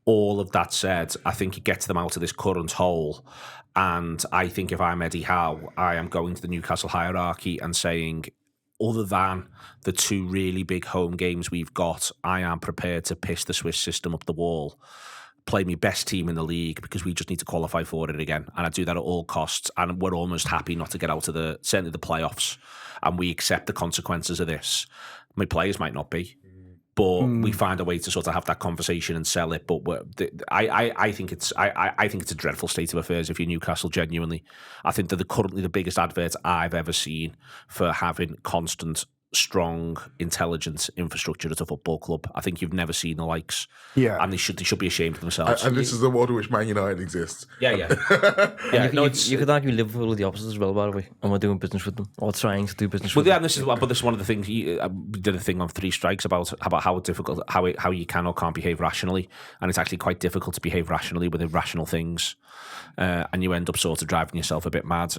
All of that said, I think it gets them out of this current hole, and I think if I'm Eddie Howe, I am going to the Newcastle hierarchy and saying, other than the two really big home games we've got, I am prepared to piss the Swiss system up the wall, play my best team in the league because we just need to qualify for it again. And I do that at all costs. And we're almost happy not to get out of certainly the playoffs. And we accept the consequences of this. My players might not be, but we find a way to sort of have that conversation and sell it. But I think it's a dreadful state of affairs if you're Newcastle, genuinely. I think they're currently the biggest advert I've ever seen for having constant, strong, intelligent infrastructure at a football club. I think you've never seen the likes. Yeah. And they should be ashamed of themselves. And this is the world in which Man United exists. Yeah. You could argue Liverpool are the opposite as well, by the way, and we're doing business with them, or trying to do business with them. Yeah, this is one of the things. We did a thing on 3 Strikes about how difficult, how you can or can't behave rationally, and it's actually quite difficult to behave rationally with irrational things. And you end up sort of driving yourself a bit mad.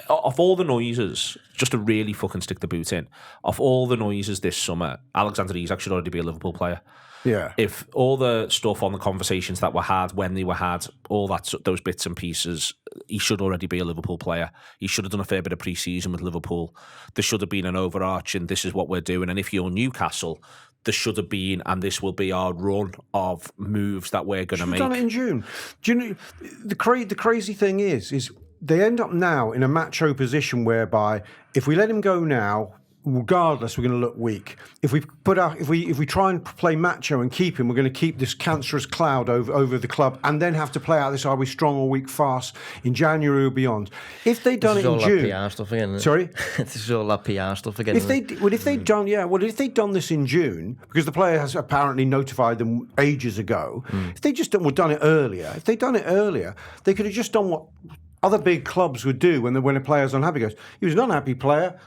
Of all the noises, just to really fucking stick the boot in. Of all the noises this summer, Alexander Isak should already be a Liverpool player. Yeah. If all the stuff on the conversations that were had, when they were had, all those bits and pieces, he should already be a Liverpool player. He should have done a fair bit of pre-season with Liverpool. There should have been an overarching, this is what we're doing. And if you're Newcastle, there should have been, and this will be our run of moves that we're going to make. Done it in June. Do you know the crazy thing is they end up now in a macho position whereby if we let him go now, regardless, we're going to look weak. If we try and play macho and keep him, we're going to keep this cancerous cloud over the club, and then have to play out this are we strong or weak farce in January or beyond. If they'd done it in June, that PR stuff again. Sorry, this is all that PR stuff again. if they'd done this in June, because the player has apparently notified them ages ago. If they just done it earlier, they could have just done what other big clubs would do when a player's unhappy. Goes, he was an unhappy player.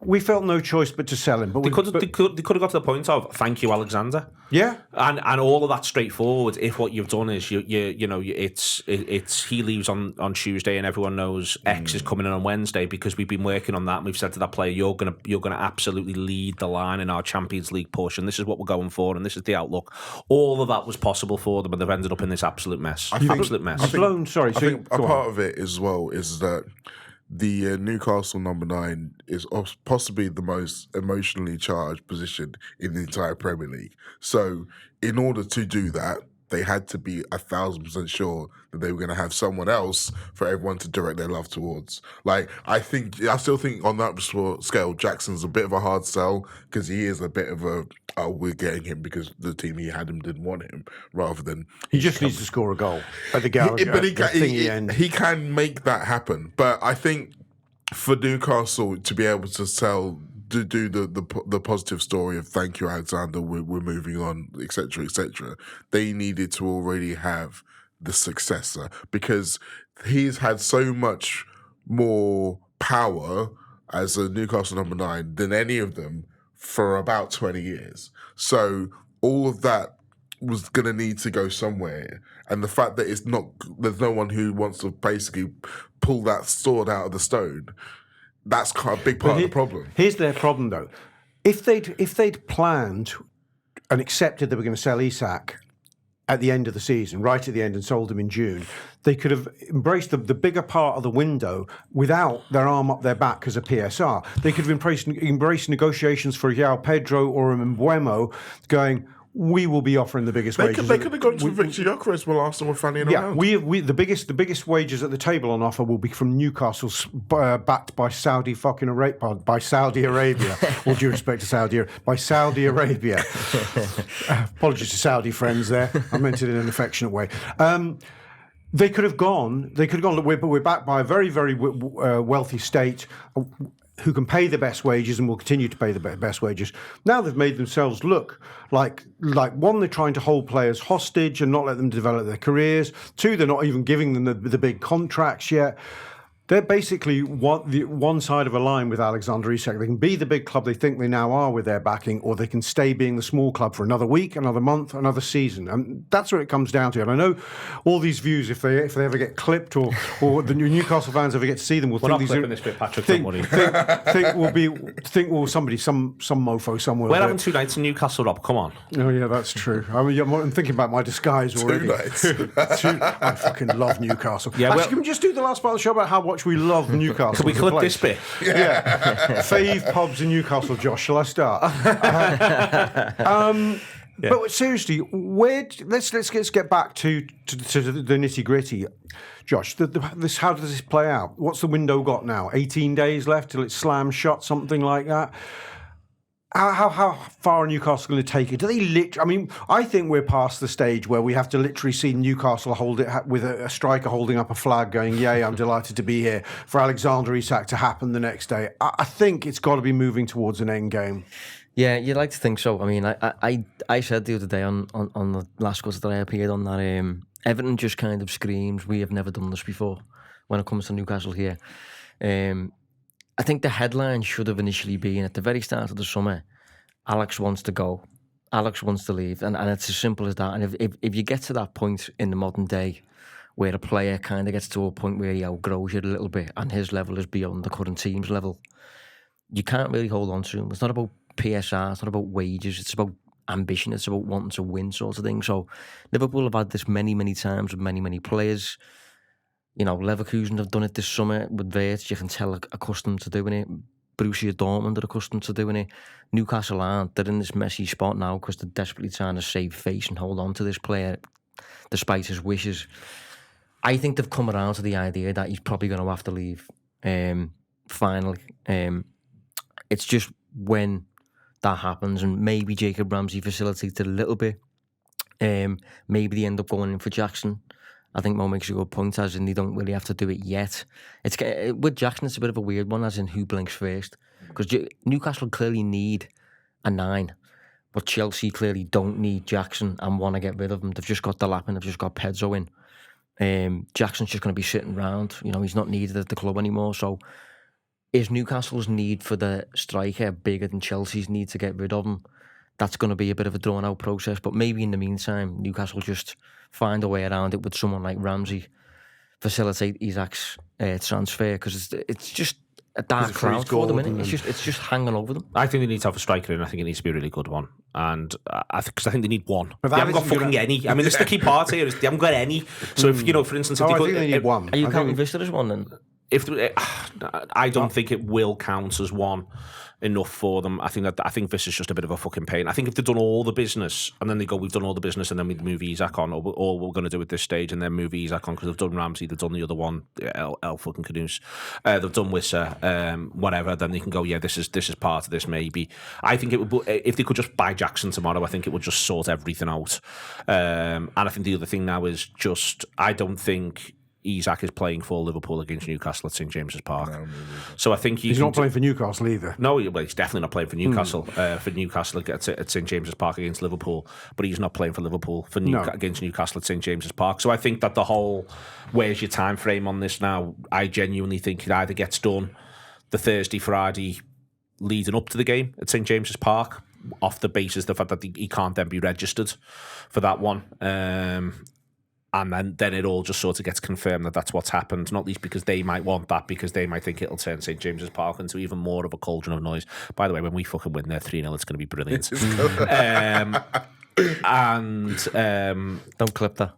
We felt no choice but to sell him. But they could have got to the point of thank you, Alexander. Yeah, and all of that straightforward. If what you've done is it's he leaves on Tuesday and everyone knows X is coming in on Wednesday because we've been working on that and we've said to that player you're gonna absolutely lead the line in our Champions League push and this is what we're going for and this is the outlook. All of that was possible for them and they've ended up in this absolute mess. I think a part of it as well is that the Newcastle number 9 is possibly the most emotionally charged position in the entire Premier League. So in order to do that, they had to be 1,000% sure that they were going to have someone else for everyone to direct their love towards. Like, I still think on that scale, Jackson's a bit of a hard sell because he is a bit of a, we're getting him because the team he had him didn't want him, rather than... He just needs to score a goal at the Gallagher. But he can make that happen. But I think for Newcastle to be able to sell... to do the positive story of thank you, Alexander, we're moving on, etc., etc., they needed to already have the successor because he's had so much more power as a Newcastle number 9 than any of them for about 20 years. So all of that was going to need to go somewhere. And the fact that there's no one who wants to basically pull that sword out of the stone, that's quite a big part of the problem. Here's their problem, though. If they'd planned and accepted they were going to sell Isak at the end of the season, right at the end, and sold him in June, they could have embraced the bigger part of the window without their arm up their back as a PSR. They could have embraced negotiations for João Pedro or a Mbeumo, going, we will be offering the biggest wages. They could have gone to Victor Gyökeres while Arsenal were fanning around. Yeah, the biggest wages at the table on offer will be from Newcastle's backed by Saudi Arabia. All due respect to by Saudi Arabia. Apologies to Saudi friends there. I meant it in an affectionate way. They could have gone. But we're backed by a very, very wealthy state who can pay the best wages and will continue to pay the best wages. Now they've made themselves look like one, they're trying to hold players hostage and not let them develop their careers. Two, they're not even giving them the big contracts yet. They're basically one side of a line with Alexander Isak. They can be the big club they think they now are with their backing, or they can stay being the small club for another week, another month, another season. And that's what it comes down to. And I know all these views, if they ever get clipped or the Newcastle fans ever get to see them, will We're think not these clipping this bit, Patrick. think somebody, some mofo somewhere. We're having 2 nights in Newcastle, Rob. Come on. Oh yeah, that's true. I mean, I'm thinking about my disguise already. 2 nights. I fucking love Newcastle. Yeah, actually, can we just do the last part of the show about how much we love Newcastle? Can we clip this bit? Yeah. Fave pubs in Newcastle, Josh. Shall I start? But seriously, let's get back to the nitty gritty, Josh. How does this play out? What's the window got now? 18 days left till it slams shut, something like that. How far are Newcastle going to take it? Do they I mean, I think we're past the stage where we have to literally see Newcastle hold it with a striker holding up a flag going, yay, I'm delighted to be here, for Alexander Isak to happen the next day. I think it's got to be moving towards an end game. Yeah, you'd like to think so. I mean, I said the other day on the last cut that I appeared on that Everton just kind of screams, we have never done this before when it comes to Newcastle here. I think the headline should have initially been at the very start of the summer, Alex wants to go, Alex wants to leave, and it's as simple as that. And if you get to that point in the modern day where a player kind of gets to a point where he outgrows you a little bit and his level is beyond the current team's level, you can't really hold on to him. It's not about PSR, it's not about wages, it's about ambition, it's about wanting to win sort of thing. So Liverpool have had this many, many times with many, many players. You know, Leverkusen have done it this summer with Wirtz, you can tell accustomed to doing it. Borussia Dortmund are accustomed to doing it. Newcastle aren't. They're in this messy spot now because they're desperately trying to save face and hold on to this player despite his wishes. I think they've come around to the idea that he's probably going to have to leave. Finally. It's just when that happens, and maybe Jacob Ramsey facilitated a little bit. Maybe they end up going in for Jackson. I think Mo makes a good point, as in they don't really have to do it yet. It's with Jackson, it's a bit of a weird one, as in who blinks first. Because Newcastle clearly need a 9, but Chelsea clearly don't need Jackson and want to get rid of him. They've just got Delap and they've just got Pezzo in. Jackson's just going to be sitting around. You know, he's not needed at the club anymore. So is Newcastle's need for the striker bigger than Chelsea's need to get rid of him? That's going to be a bit of a drawn-out process. But maybe in the meantime, Newcastle just find a way around it with someone like Ramsey, facilitate Isak's transfer, because it's just a dark cloud for them, isn't it? It's just hanging over them. I think they need to have a striker, and I think it needs to be a really good one. And I think they need one. But they haven't got fucking any. I mean, the sticky part here is they haven't got any. So if you know, for instance, if I think they need one. Are you counting Vista as one then? I don't think it will count as one enough for them. I think this is just a bit of a fucking pain. I think if they've done all the business and then they go, we've done all the business, and then we move Isak on, or we're going to do at this stage, and then move Isak on because they've done Ramsey, they've done the other one, El fucking Canoes, they've done Wissa, whatever. Then they can go, yeah, this is part of this maybe. I think it would, if they could just buy Jackson tomorrow, I think it would just sort everything out. And I think the other thing now is just, I don't think Isak is playing for Liverpool against Newcastle at St James's Park. No, so I think he's not playing for Newcastle either. No, well, he's definitely not playing for Newcastle. For Newcastle at St James's Park against Liverpool, but he's not playing for Liverpool against Newcastle at St James's Park. So I think that the whole where's your time frame on this now? I genuinely think it either gets done the Thursday, Friday leading up to the game at St James's Park, off the basis of the fact that he can't then be registered for that one. And then it all just sort of gets confirmed that that's what's happened, not least because they might want that, because they might think it'll turn St James's Park into even more of a cauldron of noise. By the way, when we fucking win there 3-0, it's going to be brilliant. Don't clip that.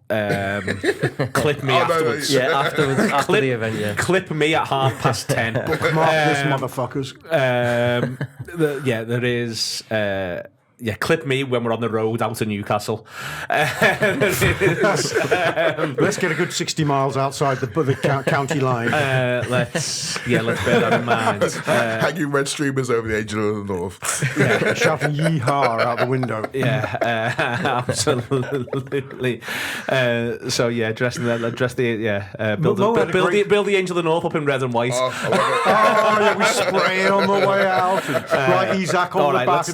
Clip me afterwards. Yeah, afterwards, after the event, yeah. Clip me at 10:30. Bookmark this, motherfuckers. There is... clip me when we're on the road out to Newcastle. Let's get a good 60 miles outside the county line. Let's bear that in mind. Hanging red streamers over the Angel of the North. Shouting yeehaw out the window. Absolutely. Build the Angel of the North up in red and white. We spray it on the way out. Right, Isak on the back.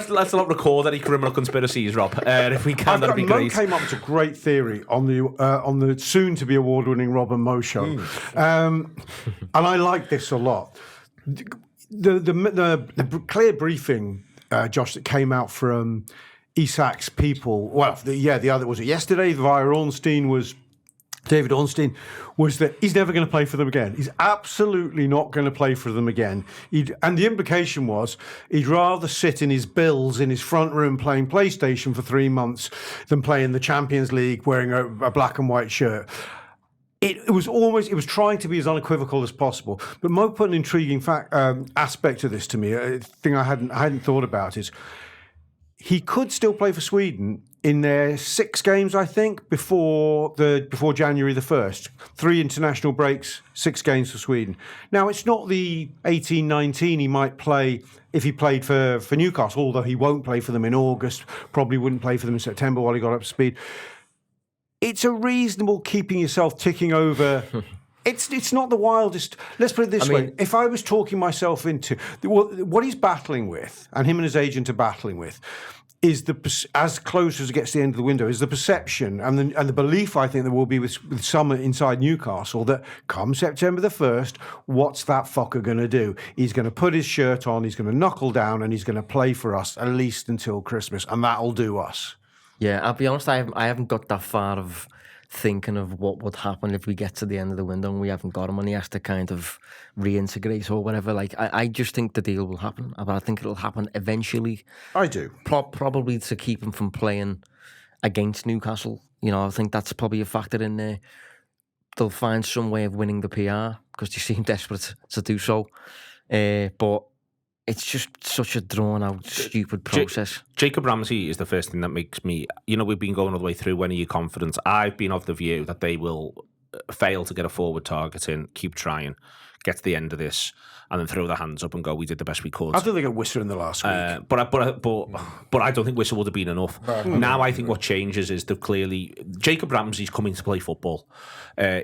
Let's not record any criminal conspiracies, Rob. If we can, that'd be great. Mo came up with a great theory on the soon-to-be award-winning Rob and Mo show, and I like this a lot. The clear briefing, Josh, that came out from Isak's people. Well, the other was it yesterday via David Ornstein, was that he's never going to play for them again. He's absolutely not going to play for them again. And the implication was he'd rather sit in his bills in his front room playing PlayStation for 3 months than play in the Champions League wearing a black and white shirt. It was trying to be as unequivocal as possible. But Mo put an intriguing aspect to this to me, a thing I hadn't thought about, is he could still play for Sweden in their 6 games, I think, before January the 1st. 3 international breaks, 6 games for Sweden. Now, it's not the 18-19 he might play if he played for Newcastle, although he won't play for them in August, probably wouldn't play for them in September while he got up to speed. It's a reasonable keeping yourself ticking over. It's not the wildest. Let's put it this way. If I was talking myself into... What he's battling with, and him and his agent are battling with, is as close as it gets to the end of the window, is the perception and the belief, I think, there will be with some inside Newcastle that come September the 1st, what's that fucker going to do? He's going to put his shirt on, he's going to knuckle down, and he's going to play for us at least until Christmas, and that'll do us. Yeah, I'll be honest, I haven't got that far of thinking of what would happen if we get to the end of the window and we haven't got him and he has to kind of reintegrate or whatever. Like, I just think the deal will happen, but I think it'll happen eventually. I do. Probably to keep him from playing against Newcastle. You know, I think that's probably a factor in there. They'll find some way of winning the PR because they seem desperate to do so. But it's just such a drawn-out, stupid process. Jacob Ramsey is the first thing that makes me... You know, we've been going all the way through. When are you confident? I've been of the view that they will fail to get a forward target in, keep trying, get to the end of this, and then throw their hands up and go, we did the best we could. I think they got Wissa in the last week. But I don't think Whistle would have been enough. Now I think what changes is they've clearly... Jacob Ramsey's coming to play football.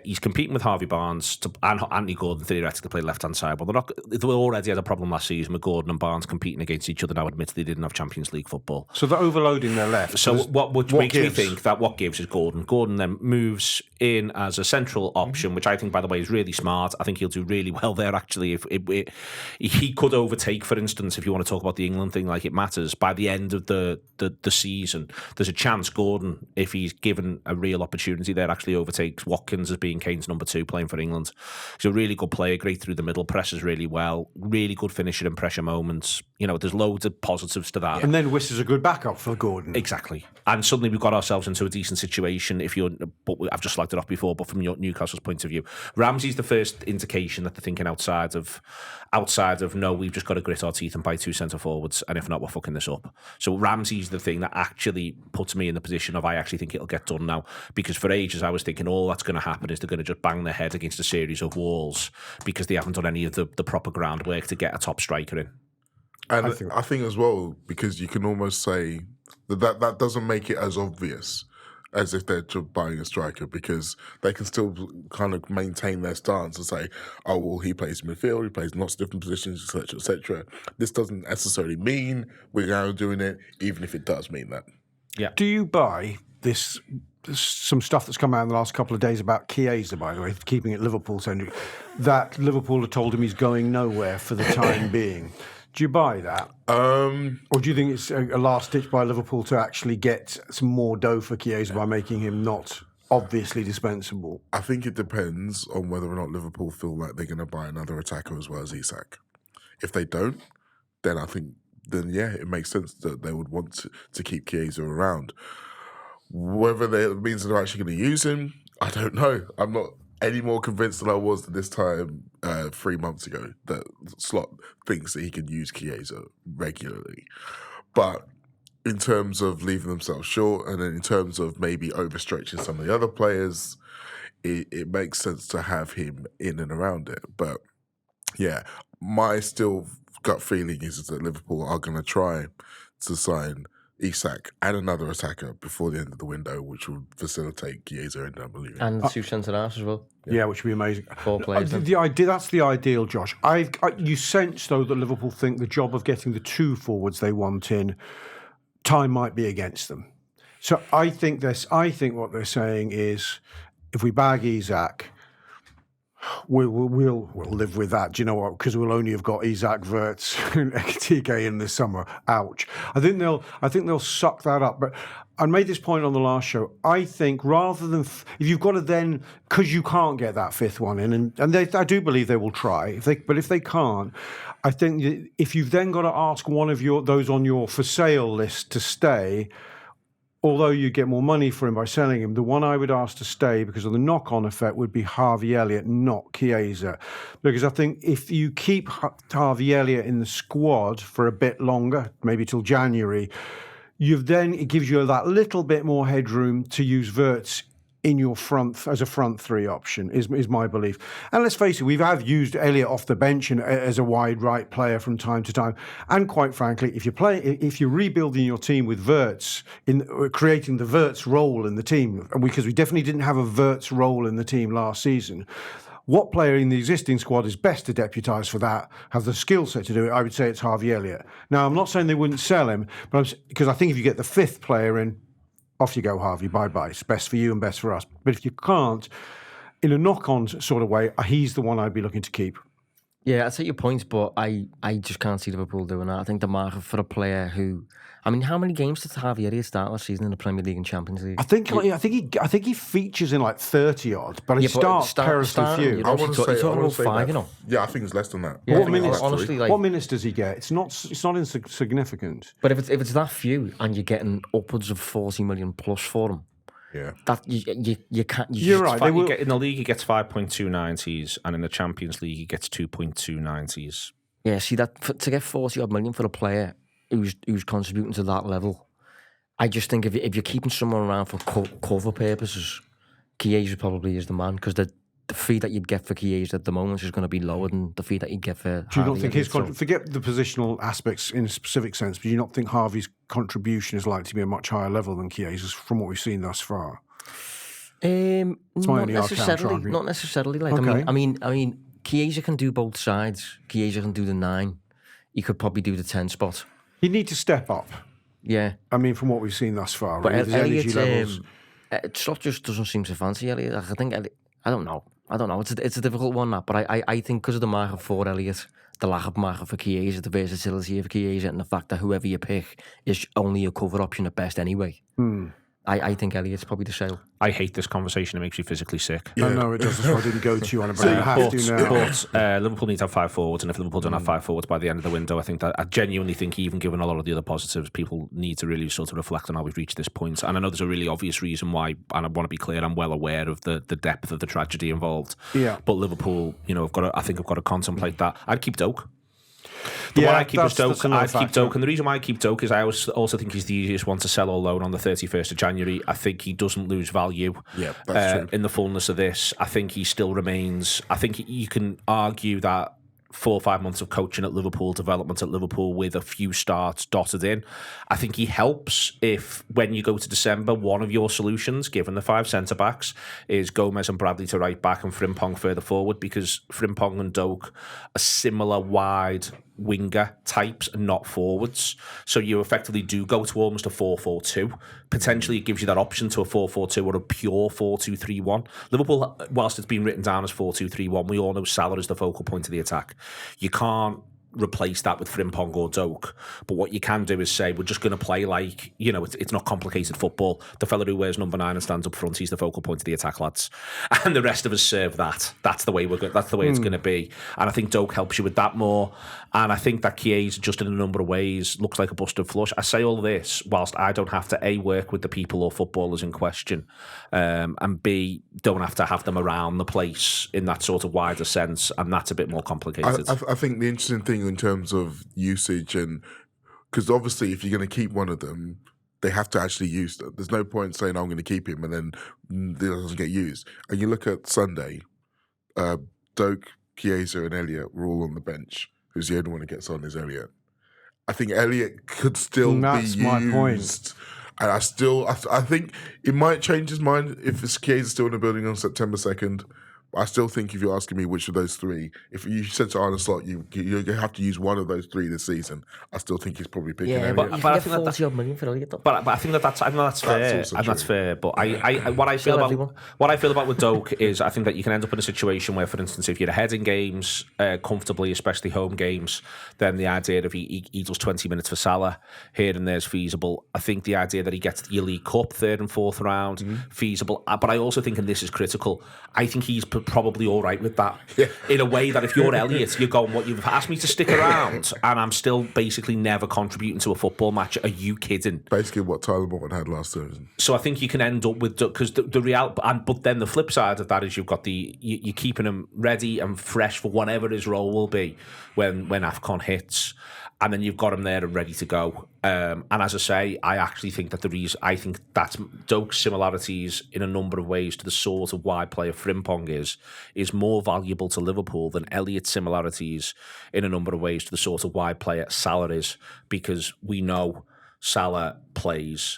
He's competing with Harvey Barnes and Anthony Gordon theoretically play left-hand side. Well, they already had a problem last season with Gordon and Barnes competing against each other. Now, admittedly, they didn't have Champions League football. So they're overloading their left. So what makes me think that what gives is Gordon. Gordon then moves in as a central option, which I think, by the way, is really smart. I think he'll do really well there, actually. If he could overtake, for instance, if you want to talk about the England thing like it matters, by the end of the season, there's a chance Gordon, if he's given a real opportunity there, actually overtakes Watkins as being Kane's number 2 playing for England. He's a really good player, great through the middle, presses really well, really good finisher in pressure moments. You know, there's loads of positives to that. And then Wissa's a good backup for Gordon. Exactly. And suddenly we've got ourselves into a decent situation. I've just slagged it off before, but from Newcastle's point of view, Ramsey's the first indication that they're thinking outside of no, we've just got to grit our teeth and buy 2 centre forwards, and if not, we're fucking this up. So Ramsey's the thing that actually puts me in the position of I actually think it'll get done now, because for ages I was thinking all that's going to happen is they're going to just bang their head against a series of walls because they haven't done any of the proper groundwork to get a top striker in. And I think as well, because you can almost say that doesn't make it as obvious as if they're just buying a striker, because they can still kind of maintain their stance and say, oh, well, he plays midfield, he plays lots of different positions, etc., etc. This doesn't necessarily mean we're now doing it, even if it does mean that. Yeah. Do you buy this? Some stuff that's come out in the last couple of days about Chiesa, by the way, keeping it Liverpool-centric, that Liverpool have told him he's going nowhere for the time being. Do you buy that? Or do you think it's a last ditch by Liverpool to actually get some more dough for Chiesa by making him not obviously dispensable? I think it depends on whether or not Liverpool feel like they're going to buy another attacker as well as Isak. If they don't, then I think, yeah, it makes sense that they would want to keep Chiesa around. Whether that means they're actually going to use him, I don't know. I'm not any more convinced than I was this time 3 months ago that Slot thinks that he can use Chiesa regularly. But in terms of leaving themselves short, and then in terms of maybe overstretching some of the other players, it makes sense to have him in and around it. But yeah, my still gut feeling is that Liverpool are going to try to sign Isak and another attacker before the end of the window, which would facilitate Chiesa and I believe. And 2 centre-halves as well. Yeah, which would be amazing. 4 players. That's the ideal, Josh. You sense, though, that Liverpool think the job of getting the 2 forwards they want in, time might be against them. So I think what they're saying is, if we bag Isak, we'll live with that. Do you know what? Because we'll only have got Isak, Wirtz, and Ekitike in the summer. Ouch. I think they'll suck that up. But I made this point on the last show. I think rather than if you've got to then, because you can't get that 5th one in, and I do believe they will try. But if they can't, I think if you've then got to ask one of those on your for sale list to stay, although you get more money for him by selling him, the one I would ask to stay because of the knock-on effect would be Harvey Elliott, not Chiesa. Because I think if you keep Harvey Elliott in the squad for a bit longer, maybe till January, it gives you that little bit more headroom to use Wirtz in your front as a front 3 option is my belief. And let's face it, we have used Elliott off the bench as a wide right player from time to time. And quite frankly, if you're rebuilding your team with Wirtz, in creating the Wirtz role in the team, because we definitely didn't have a Wirtz role in the team last season, what player in the existing squad is best to deputise for that, have the skill set to do it? I would say it's Harvey Elliott. Now, I'm not saying they wouldn't sell him, because I think if you get the 5th player in, off you go, Harvey, bye-bye. It's best for you and best for us. But if you can't, in a knock-on sort of way, he's the one I'd be looking to keep. Yeah, I take your point, but I just can't see Liverpool doing that. I think the market for a player who, I mean, how many games did Harvey Elliott start last season in the Premier League and Champions League? I think he features in like 30 odd, but he starts perilously few. I want to say about 5, that. you know. Yeah, I think it's less than that. Yeah, What minutes? honestly, like, what minutes does he get? It's not insignificant. but if it's that few and you're getting upwards of 40 million plus for him, Yeah, that you can't. You're right. They will, in the league, he gets 5.290s, and in the Champions League, he gets 2.290s. Yeah, see that to get 40 odd million for a player who's contributing to that level, I just think if you're keeping someone around for cover purposes, Chiesa probably is the man, because the fee that you'd get for Chiesa at the moment is going to be lower than the fee that you'd get for. do you not Harvey think Elliott, forget the positional aspects in a specific sense, but do you not think Harvey's contribution is likely to be a much higher level than Chiesa's from what we've seen thus far? not only our counter-argument. not necessarily. Like Okay. I mean, Chiesa can do both sides. Chiesa can do the 9. He could probably do the 10 spot. He'd need to step up. Yeah, I mean, from what we've seen thus far, but really, his energy Elliott, levels. Slot just doesn't seem to fancy Elliott. I think I don't know. It's a difficult one, that. But I think because of the market for Elliott, the lack of market for Chiesa, the versatility of Chiesa, and the fact that whoever you pick is only a cover option at best anyway. I think Elliott's probably the sale. I hate this conversation. It makes me physically sick. I know it does. That's why I didn't go to you on it, but I have to now. But Liverpool need to have 5 forwards, and if Liverpool don't have 5 forwards by the end of the window, I genuinely think, even given a lot of the other positives, people need to really sort of reflect on how we've reached this point. And I know there's a really obvious reason why, and I want to be clear, I'm well aware of the depth of the tragedy involved. Yeah. But Liverpool, I think I've got to contemplate that. I'd keep Doak. Yeah, I keep is Doak. that's another I'd keep factor. Doak, and the reason why I keep Doak is I also think he's the easiest one to sell or loan on the 31st of January. I think he doesn't lose value. Yeah, that's true. In the fullness of this, I think he still remains. I think you can argue that 4 or 5 months of coaching at Liverpool, development at Liverpool with a few starts dotted in. I think he helps if, when you go to December, one of your solutions, given the 5 centre-backs, is Gomez and Bradley to right back and Frimpong further forward, because Frimpong and Doak are similar wide winger types and not forwards. So you effectively do go to almost a 4-4-2. Potentially it gives you that option to a 4-4-2 or a pure 4-2-3-1. Liverpool, whilst it's been written down as 4-2-3-1, we all know Salah is the focal point of the attack. You can't replace that with Frimpong or Doak, but what you can do is say, we're just going to play like, it's not complicated football. The fella who wears number 9 and stands up front, he's the focal point of the attack, lads, and the rest of us serve that. That's the way it's going to be. And I think Doak helps you with that more, and I think that Chiesa, just in a number of ways, looks like a busted flush. I say all this whilst I don't have to A, work with the people or footballers in question, and B, don't have to have them around the place in that sort of wider sense, and that's a bit more complicated. I think the interesting thing in terms of usage, and because obviously if you're going to keep one of them, they have to actually use them. There's no point saying, I'm going to keep him, and then it doesn't get used. And you look at Sunday, Doak, Chiesa and Elliott were all on the bench. Who's the only one who gets on is Elliott. I think Elliott could still be used. My point. And I think it might change his mind if Chiesa's still in the building on September 2nd. I still think, if you're asking me which of those 3, if you said to Arne Slot, you have to use one of those 3 this season, I still think he's probably picking Elliott. But you can get 40 odd million for Elliott, though. But I think that's fair, also and true. that's fair. But what I feel about with Doak is, I think that you can end up in a situation where, for instance, if you're ahead in games comfortably, especially home games, then the idea of he does 20 minutes for Salah here and there is feasible. I think the idea that he gets the League Cup 3rd and 4th round, feasible. But I also think, and this is critical, I think he's probably all right with that. Yeah. In a way that if you're Elliott, you're going, what, you've asked me to stick around and I'm still basically never contributing to a football match. Are you kidding? Basically what Tyler Morton had last season. So I think you can end up with, because the real, but then the flip side of that is you've got you're keeping him ready and fresh for whatever his role will be when AFCON hits. And then you've got him there and ready to go. And as I say, I actually think that I think that's Doak's similarities in a number of ways to the sort of wide player Frimpong is more valuable to Liverpool than Elliott's similarities in a number of ways to the sort of wide player Salah is, because we know Salah plays,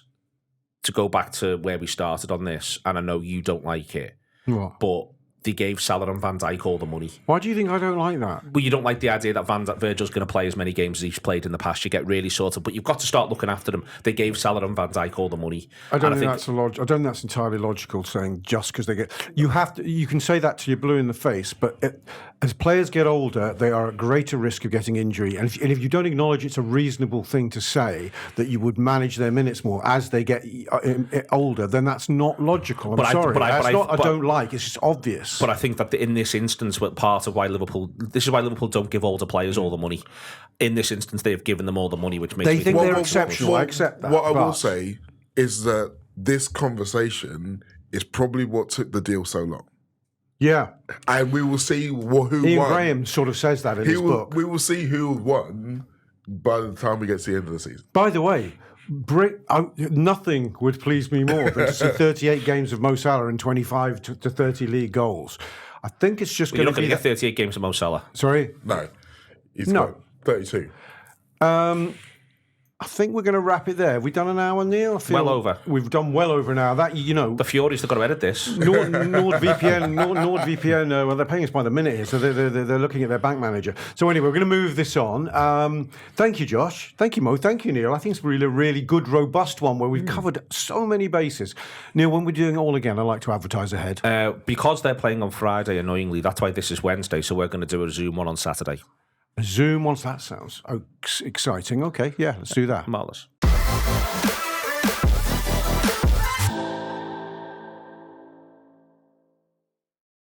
to go back to where we started on this, and I know you don't like it, What? but they gave Salah and Van Dijk all the money. Why do you think I don't like that? Well, you don't like the idea that Virgil's going to play as many games as he's played in the past. You get really sort of, but you've got to start looking after them. They gave Salah and Van Dijk all the money. I don't think that's entirely logical. Saying just because they get, you can say that till you're blue in the face, but as players get older, they are at greater risk of getting injury. And if you don't acknowledge it's a reasonable thing to say that you would manage their minutes more as they get older, then that's not logical. I'm sorry, I don't like. It's just obvious. But I think that in this instance, part of why this is why Liverpool don't give older players all the money. In this instance, they have given them all the money, which makes they me think they're exceptional. I accept that. What I will say is that this conversation is probably what took the deal so long. Yeah, and we will see who Ian won. Graham sort of says that in his book. We will see who won by the time we get to the end of the season. By the way, nothing would please me more than to see 38 games of Mo Salah and 25 to 30 league goals. I think it's just going to be... You're not going to get 38 games of Mo Salah. Sorry? No. He's got 32. I think we're going to wrap it there. Have we done an hour, Neil? I feel well over. We've done well over an hour. That, the Furies, they've got to edit this. NordVPN, well, they're paying us by the minute here, so they're looking at their bank manager. So anyway, we're going to move this on. Thank you, Josh. Thank you, Mo. Thank you, Neil. I think it's really a really good, robust one where we've covered so many bases. Neil, when we're doing it all again, I'd like to advertise ahead. Because they're playing on Friday, annoyingly, that's why this is Wednesday, so we're going to do a Zoom one on Saturday. A Zoom one? That sounds exciting. Okay, yeah, let's do that. Marvellous.